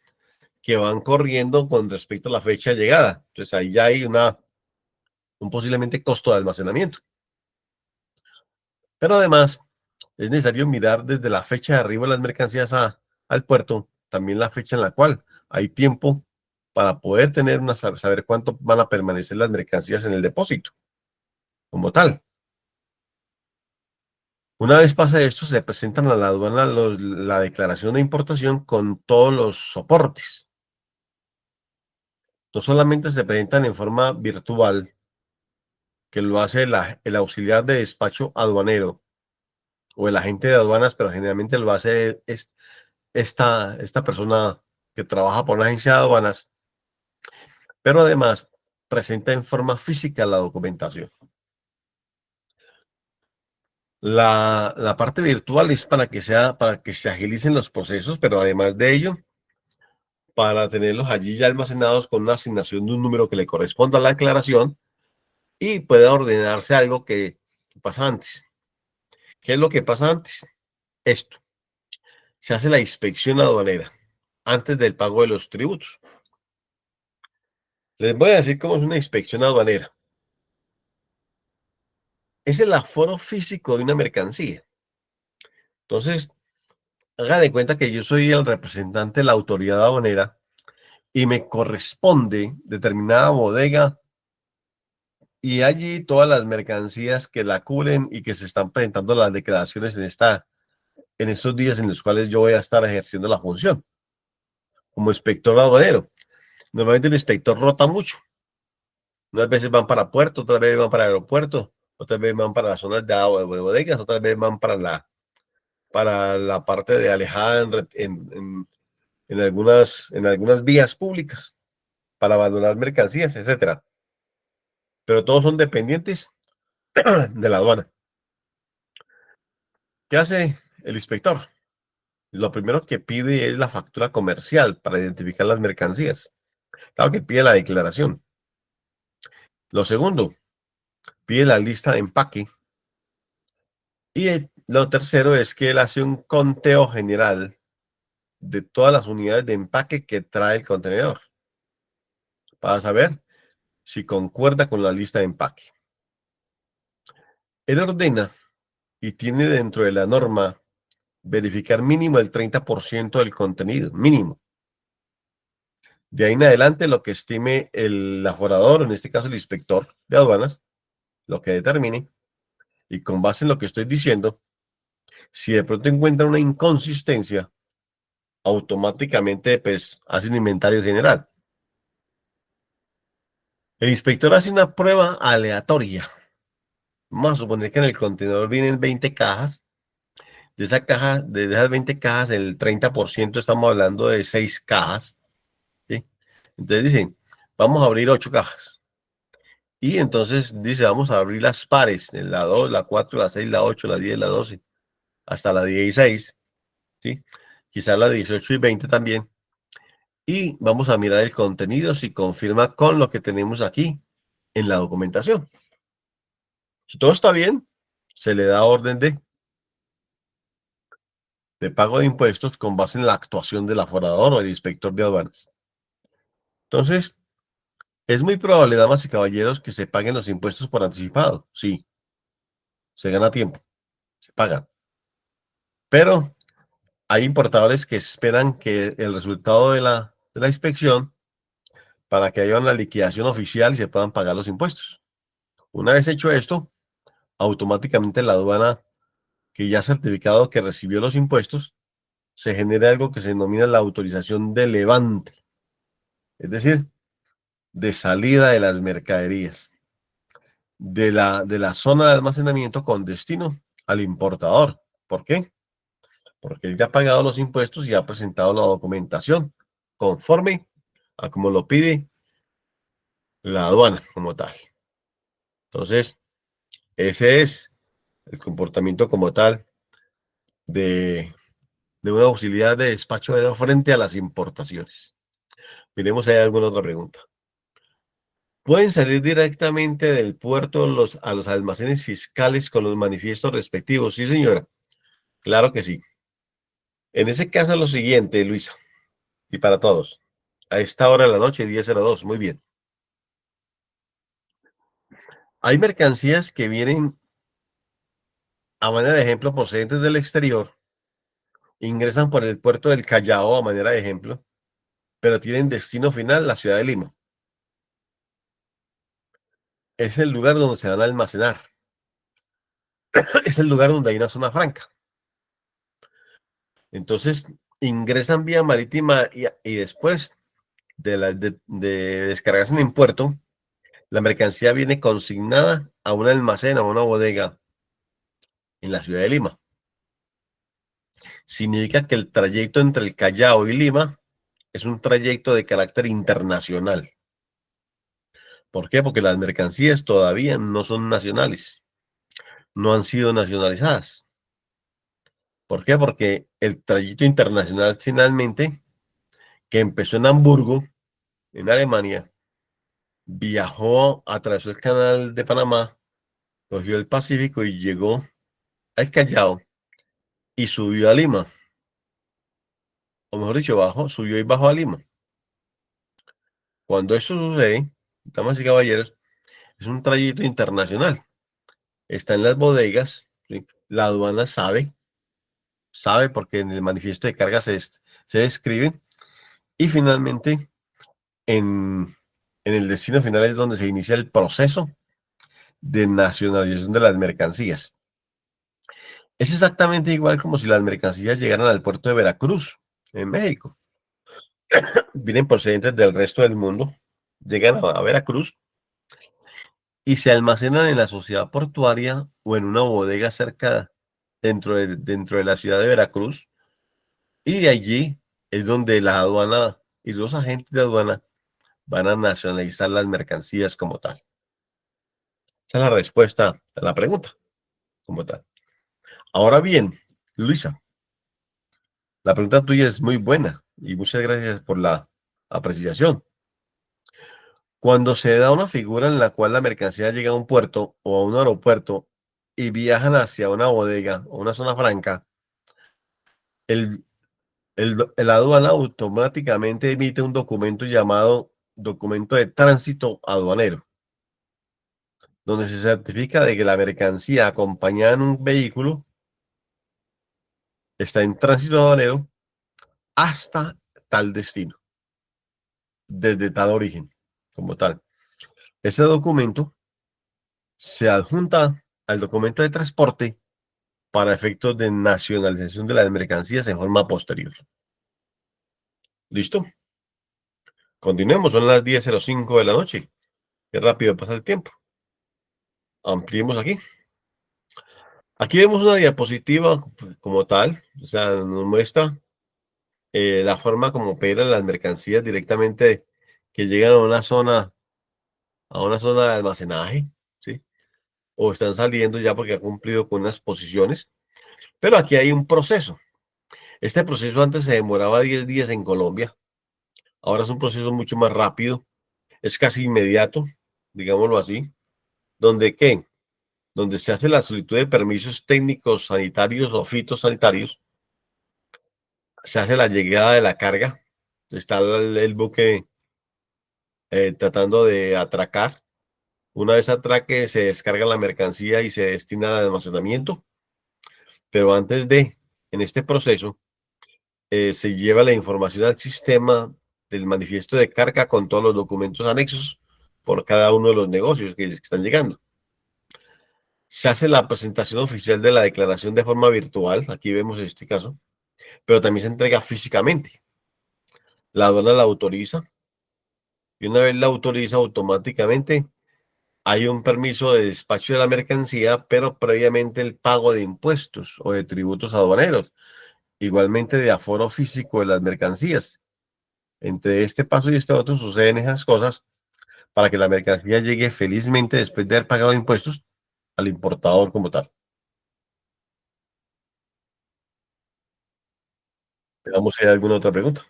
que van corriendo con respecto a la fecha de llegada. Entonces ahí ya hay un posiblemente costo de almacenamiento. Pero además es necesario mirar desde la fecha de arribo de las mercancías al puerto, también la fecha en la cual hay tiempo para poder saber cuánto van a permanecer las mercancías en el depósito como tal. Una vez pasa esto, se presentan a la aduana la declaración de importación con todos los soportes. No solamente se presentan en forma virtual, que lo hace el auxiliar de despacho aduanero o el agente de aduanas, pero generalmente lo hace esta persona que trabaja por una agencia de aduanas, pero además presenta en forma física la documentación. La parte virtual es para que se agilicen los procesos, pero además de ello, para tenerlos allí ya almacenados con una asignación de un número que le corresponda a la declaración y pueda ordenarse algo que pasa antes. ¿Qué es lo que pasa antes? Esto. Se hace la inspección aduanera antes del pago de los tributos. Les voy a decir cómo es una inspección aduanera. Es el aforo físico de una mercancía. Entonces, haga de cuenta que yo soy el representante de la autoridad aduanera y me corresponde determinada bodega y allí todas las mercancías que la cubren y que se están presentando las declaraciones en estos días en los cuales yo voy a estar ejerciendo la función como inspector aduanero. Normalmente el inspector rota mucho. Unas veces van para puerto, otras veces van para aeropuerto, otras veces van para las zonas de bodegas, otras veces van para la parte de alejada en algunas vías públicas para abandonar mercancías, etcétera. Pero todos son dependientes de la aduana. ¿Qué hace el inspector? Lo primero que pide es la factura comercial para identificar las mercancías. Claro que pide la declaración. Lo segundo, pide la lista de empaque. Y lo tercero es que él hace un conteo general de todas las unidades de empaque que trae el contenedor para saber si concuerda con la lista de empaque. Él ordena y tiene dentro de la norma verificar mínimo el 30% del contenido, mínimo. De ahí en adelante, lo que estime el aforador, en este caso el inspector de aduanas, lo que determine, y con base en lo que estoy diciendo, si de pronto encuentra una inconsistencia, automáticamente pues hace un inventario general. El inspector hace una prueba aleatoria. Vamos a suponer que en el contenedor vienen 20 cajas. De esas 20 cajas, el 30% estamos hablando de 6 cajas. ¿Sí? Entonces dicen, vamos a abrir 8 cajas. Y entonces dice, vamos a abrir las pares, la 2, la 4, la 6, la 8, la 10, la 12, hasta la 16, ¿sí? Quizás la 18 y 20 también. y vamos a mirar el contenido si confirma con lo que tenemos aquí en la documentación. Si todo está bien, se le da orden de pago de impuestos con base en la actuación del aforador o el inspector de aduanas. Entonces, es muy probable, damas y caballeros, que se paguen los impuestos por anticipado. Sí, se gana tiempo, se paga. Pero hay importadores que esperan que el resultado de la inspección para que haya una liquidación oficial y se puedan pagar los impuestos. Una vez hecho esto, automáticamente la aduana, que ya ha certificado que recibió los impuestos, se genera algo que se denomina la autorización de levante, es decir, de salida de las mercaderías de la zona de almacenamiento con destino al importador. ¿Por qué? Porque él ya ha pagado los impuestos y ha presentado la documentación conforme a como lo pide la aduana como tal. Entonces, ese es el comportamiento como tal de, de una auxiliar de despacho de frente a las importaciones. Miremos si hay alguna otra pregunta. ¿Pueden salir directamente del puerto a los almacenes fiscales con los manifiestos respectivos? Sí, señora. Claro que sí. En ese caso, lo siguiente, Luisa, y para todos. A esta hora de la noche, 10:02, muy bien. Hay mercancías que vienen, a manera de ejemplo, procedentes del exterior, ingresan por el puerto del Callao, a manera de ejemplo, pero tienen destino final la ciudad de Lima. Es el lugar donde se van a almacenar. Es el lugar donde hay una zona franca. Entonces, ingresan vía marítima y después de descargarse en puerto, la mercancía viene consignada a un almacén, a una bodega en la ciudad de Lima. Significa que el trayecto entre el Callao y Lima es un trayecto de carácter internacional. ¿Por qué? Porque las mercancías todavía no son nacionales, no han sido nacionalizadas. ¿Por qué? Porque el trayecto internacional finalmente, que empezó en Hamburgo, en Alemania, viajó, atravesó el canal de Panamá, cogió el Pacífico y llegó al Callao y subió a Lima. O mejor dicho, subió y bajó a Lima. Cuando eso sucede, damas y caballeros, es un trayecto internacional. Está en las bodegas, ¿sí? La aduana sabe porque en el manifiesto de carga se describe y finalmente en el destino final es donde se inicia el proceso de nacionalización de las mercancías. Es exactamente igual como si las mercancías llegaran al puerto de Veracruz, en México. Vienen procedentes del resto del mundo, llegan a Veracruz y se almacenan en la sociedad portuaria o en una bodega cerca dentro de la ciudad de Veracruz. Y de allí es donde la aduana y los agentes de aduana van a nacionalizar las mercancías como tal. Esa es la respuesta a la pregunta como tal. Ahora bien, Luisa, la pregunta tuya es muy buena y muchas gracias por la apreciación. Cuando se da una figura en la cual la mercancía llega a un puerto o a un aeropuerto y viajan hacia una bodega o una zona franca, el, el aduana automáticamente emite un documento llamado documento de tránsito aduanero, donde se certifica de que la mercancía acompañada en un vehículo está en tránsito aduanero hasta tal destino, desde tal origen, como tal. Ese documento se adjunta al documento de transporte para efectos de nacionalización de las mercancías en forma posterior. ¿Listo? Continuemos, son las 10:05 de la noche. Qué rápido pasa el tiempo. Ampliemos aquí. Aquí vemos una diapositiva como tal, o sea, nos muestra la forma como operan las mercancías directamente que llegan a una zona de almacenaje, ¿sí? O están saliendo ya porque ha cumplido con unas posiciones. Pero aquí hay un proceso. Este proceso antes se demoraba 10 días en Colombia, Ahora es un proceso mucho más rápido, es casi inmediato, digámoslo así, donde ¿qué? Donde se hace la solicitud de permisos técnicos sanitarios o fitosanitarios, se hace la llegada de la carga, está el buque tratando de atracar. Una vez atraque, se descarga la mercancía y se destina al almacenamiento, pero antes de, en este proceso, se lleva la información al sistema del manifiesto de carga con todos los documentos anexos por cada uno de los negocios que están llegando. Se hace la presentación oficial de la declaración de forma virtual, aquí vemos este caso, pero también se entrega físicamente. La aduana la autoriza y una vez la autoriza automáticamente hay un permiso de despacho de la mercancía, pero previamente el pago de impuestos o de tributos aduaneros, igualmente de aforo físico de las mercancías. Entre este paso y este otro suceden esas cosas para que la mercancía llegue felizmente después de haber pagado impuestos al importador como tal. Veamos si hay alguna otra pregunta.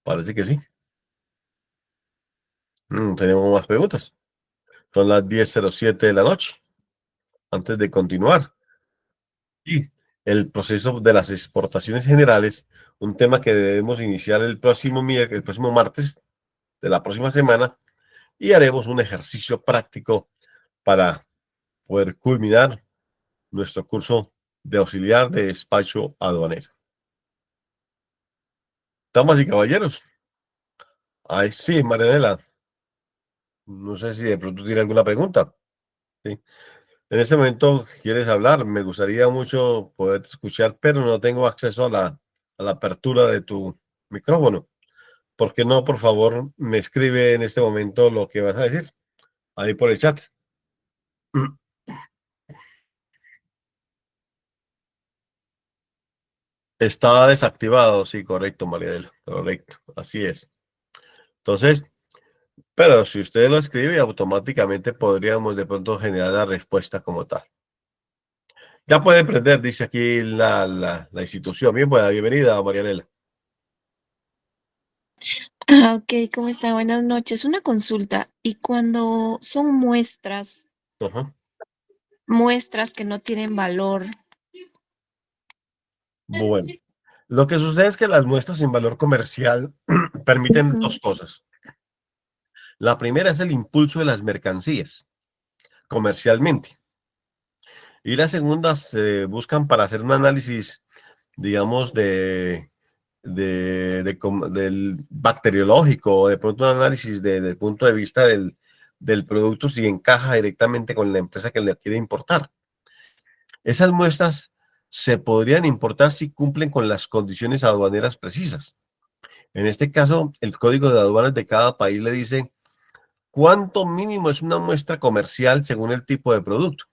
Parece que sí. Tenemos más preguntas. Son las 10:07 de la noche. Antes de continuar, y el proceso de las exportaciones generales, un tema que debemos iniciar el próximo miércoles, el próximo martes de la próxima semana, y haremos un ejercicio práctico para poder culminar nuestro curso de auxiliar de despacho aduanero. Damas y caballeros, ay, sí, Marianela, no sé si de pronto tiene alguna pregunta. ¿Sí? En este momento quieres hablar, me gustaría mucho poder escuchar, pero no tengo acceso a la apertura de tu micrófono. ¿Por qué no, por favor, me escribe en este momento lo que vas a decir ahí por el chat? Está desactivado, sí, correcto, Marianela, correcto, así es. Entonces, pero si usted lo escribe, automáticamente podríamos de pronto generar la respuesta como tal. Ya puede prender, dice aquí la institución. Bien, buena, bienvenida, Marianela. Ok, ¿cómo está? Buenas noches. Una consulta. ¿Y cuando son Ajá. muestras que no tienen valor? Bueno, lo que sucede es que las muestras sin valor comercial permiten Ujú, dos cosas. La primera es el impulso de las mercancías comercialmente. Y la segunda se buscan para hacer un análisis, digamos, del bacteriológico, o de pronto un análisis del punto de vista del producto, si encaja directamente con la empresa que le quiere importar. Esas muestras se podrían importar si cumplen con las condiciones aduaneras precisas. En este caso, el código de aduanas de cada país le dice cuánto mínimo es una muestra comercial según el tipo de producto.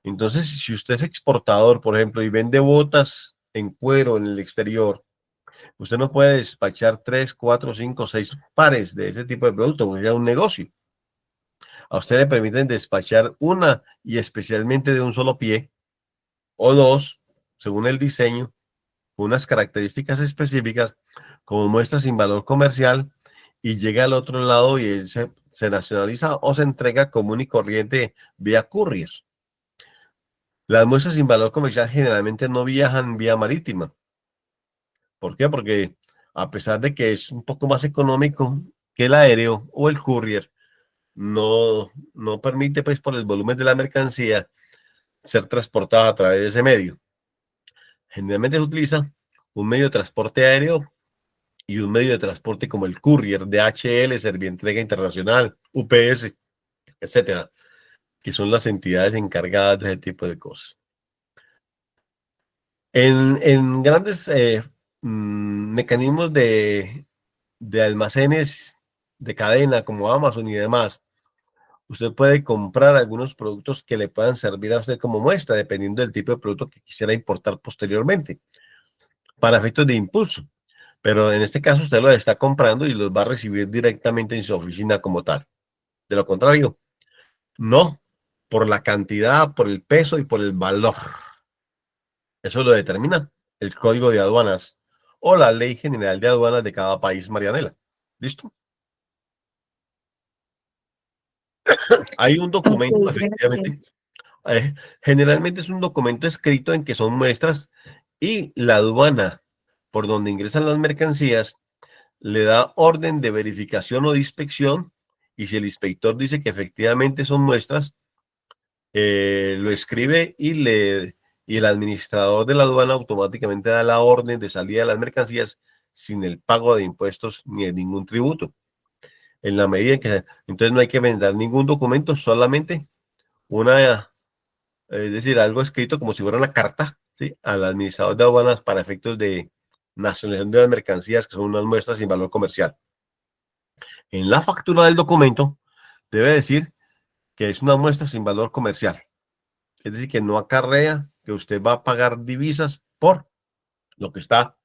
Entonces, si usted es exportador, por ejemplo, y vende botas en cuero en el exterior, usted no puede despachar 3, 4, 5, 6 pares de ese tipo de producto, porque es un negocio. A usted le permiten despachar una y especialmente de un solo pie o dos, según el diseño, unas características específicas como muestra sin valor comercial y llega al otro lado y él se nacionaliza o se entrega común y corriente vía courier. Las muestras sin valor comercial generalmente no viajan vía marítima. ¿Por qué? Porque a pesar de que es un poco más económico que el aéreo o el courier, no permite, pues, por el volumen de la mercancía, ser transportada a través de ese medio. Generalmente se utiliza un medio de transporte aéreo y un medio de transporte como el courier, DHL, Servientrega Internacional, UPS, etcétera, que son las entidades encargadas de ese tipo de cosas. En grandes mecanismos de almacenes de cadena como Amazon y demás, usted puede comprar algunos productos que le puedan servir a usted como muestra, dependiendo del tipo de producto que quisiera importar posteriormente, para efectos de impulso. Pero en este caso usted los está comprando y los va a recibir directamente en su oficina como tal. De lo contrario, no, por la cantidad, por el peso y por el valor. Eso lo determina el código de aduanas o la ley general de aduanas de cada país, Marianela. ¿Listo? Hay un Ok, documento, efectivamente. gracias. Generalmente es un documento escrito en que son muestras y la aduana por donde ingresan las mercancías le da orden de verificación o de inspección y si el inspector dice que efectivamente son muestras, lo escribe y el administrador de la aduana automáticamente da la orden de salida de las mercancías sin el pago de impuestos ni de ningún tributo. En la medida en que entonces no hay que vender ningún documento, solamente una, es decir, algo escrito como si fuera una carta, ¿sí? Al administrador de aduanas para efectos de nacionalización de las mercancías, que son unas muestras sin valor comercial. En la factura del documento debe decir que es una muestra sin valor comercial, es decir, que no acarrea que usted va a pagar divisas por lo que está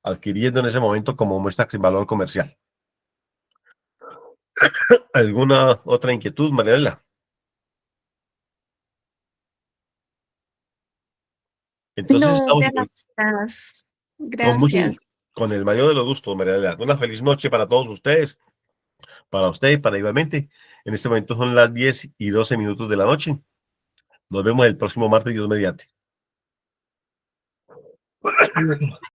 adquiriendo en ese momento como muestra sin valor comercial. ¿Alguna otra inquietud, Mariela? Entonces No, estamos ya estás. con mucho, Gracias. con el mayor de los gustos, Mariela. Una feliz noche para todos ustedes, para usted y para igualmente. En este momento son las 10:12 de la noche. Nos vemos el próximo martes, Dios mediante.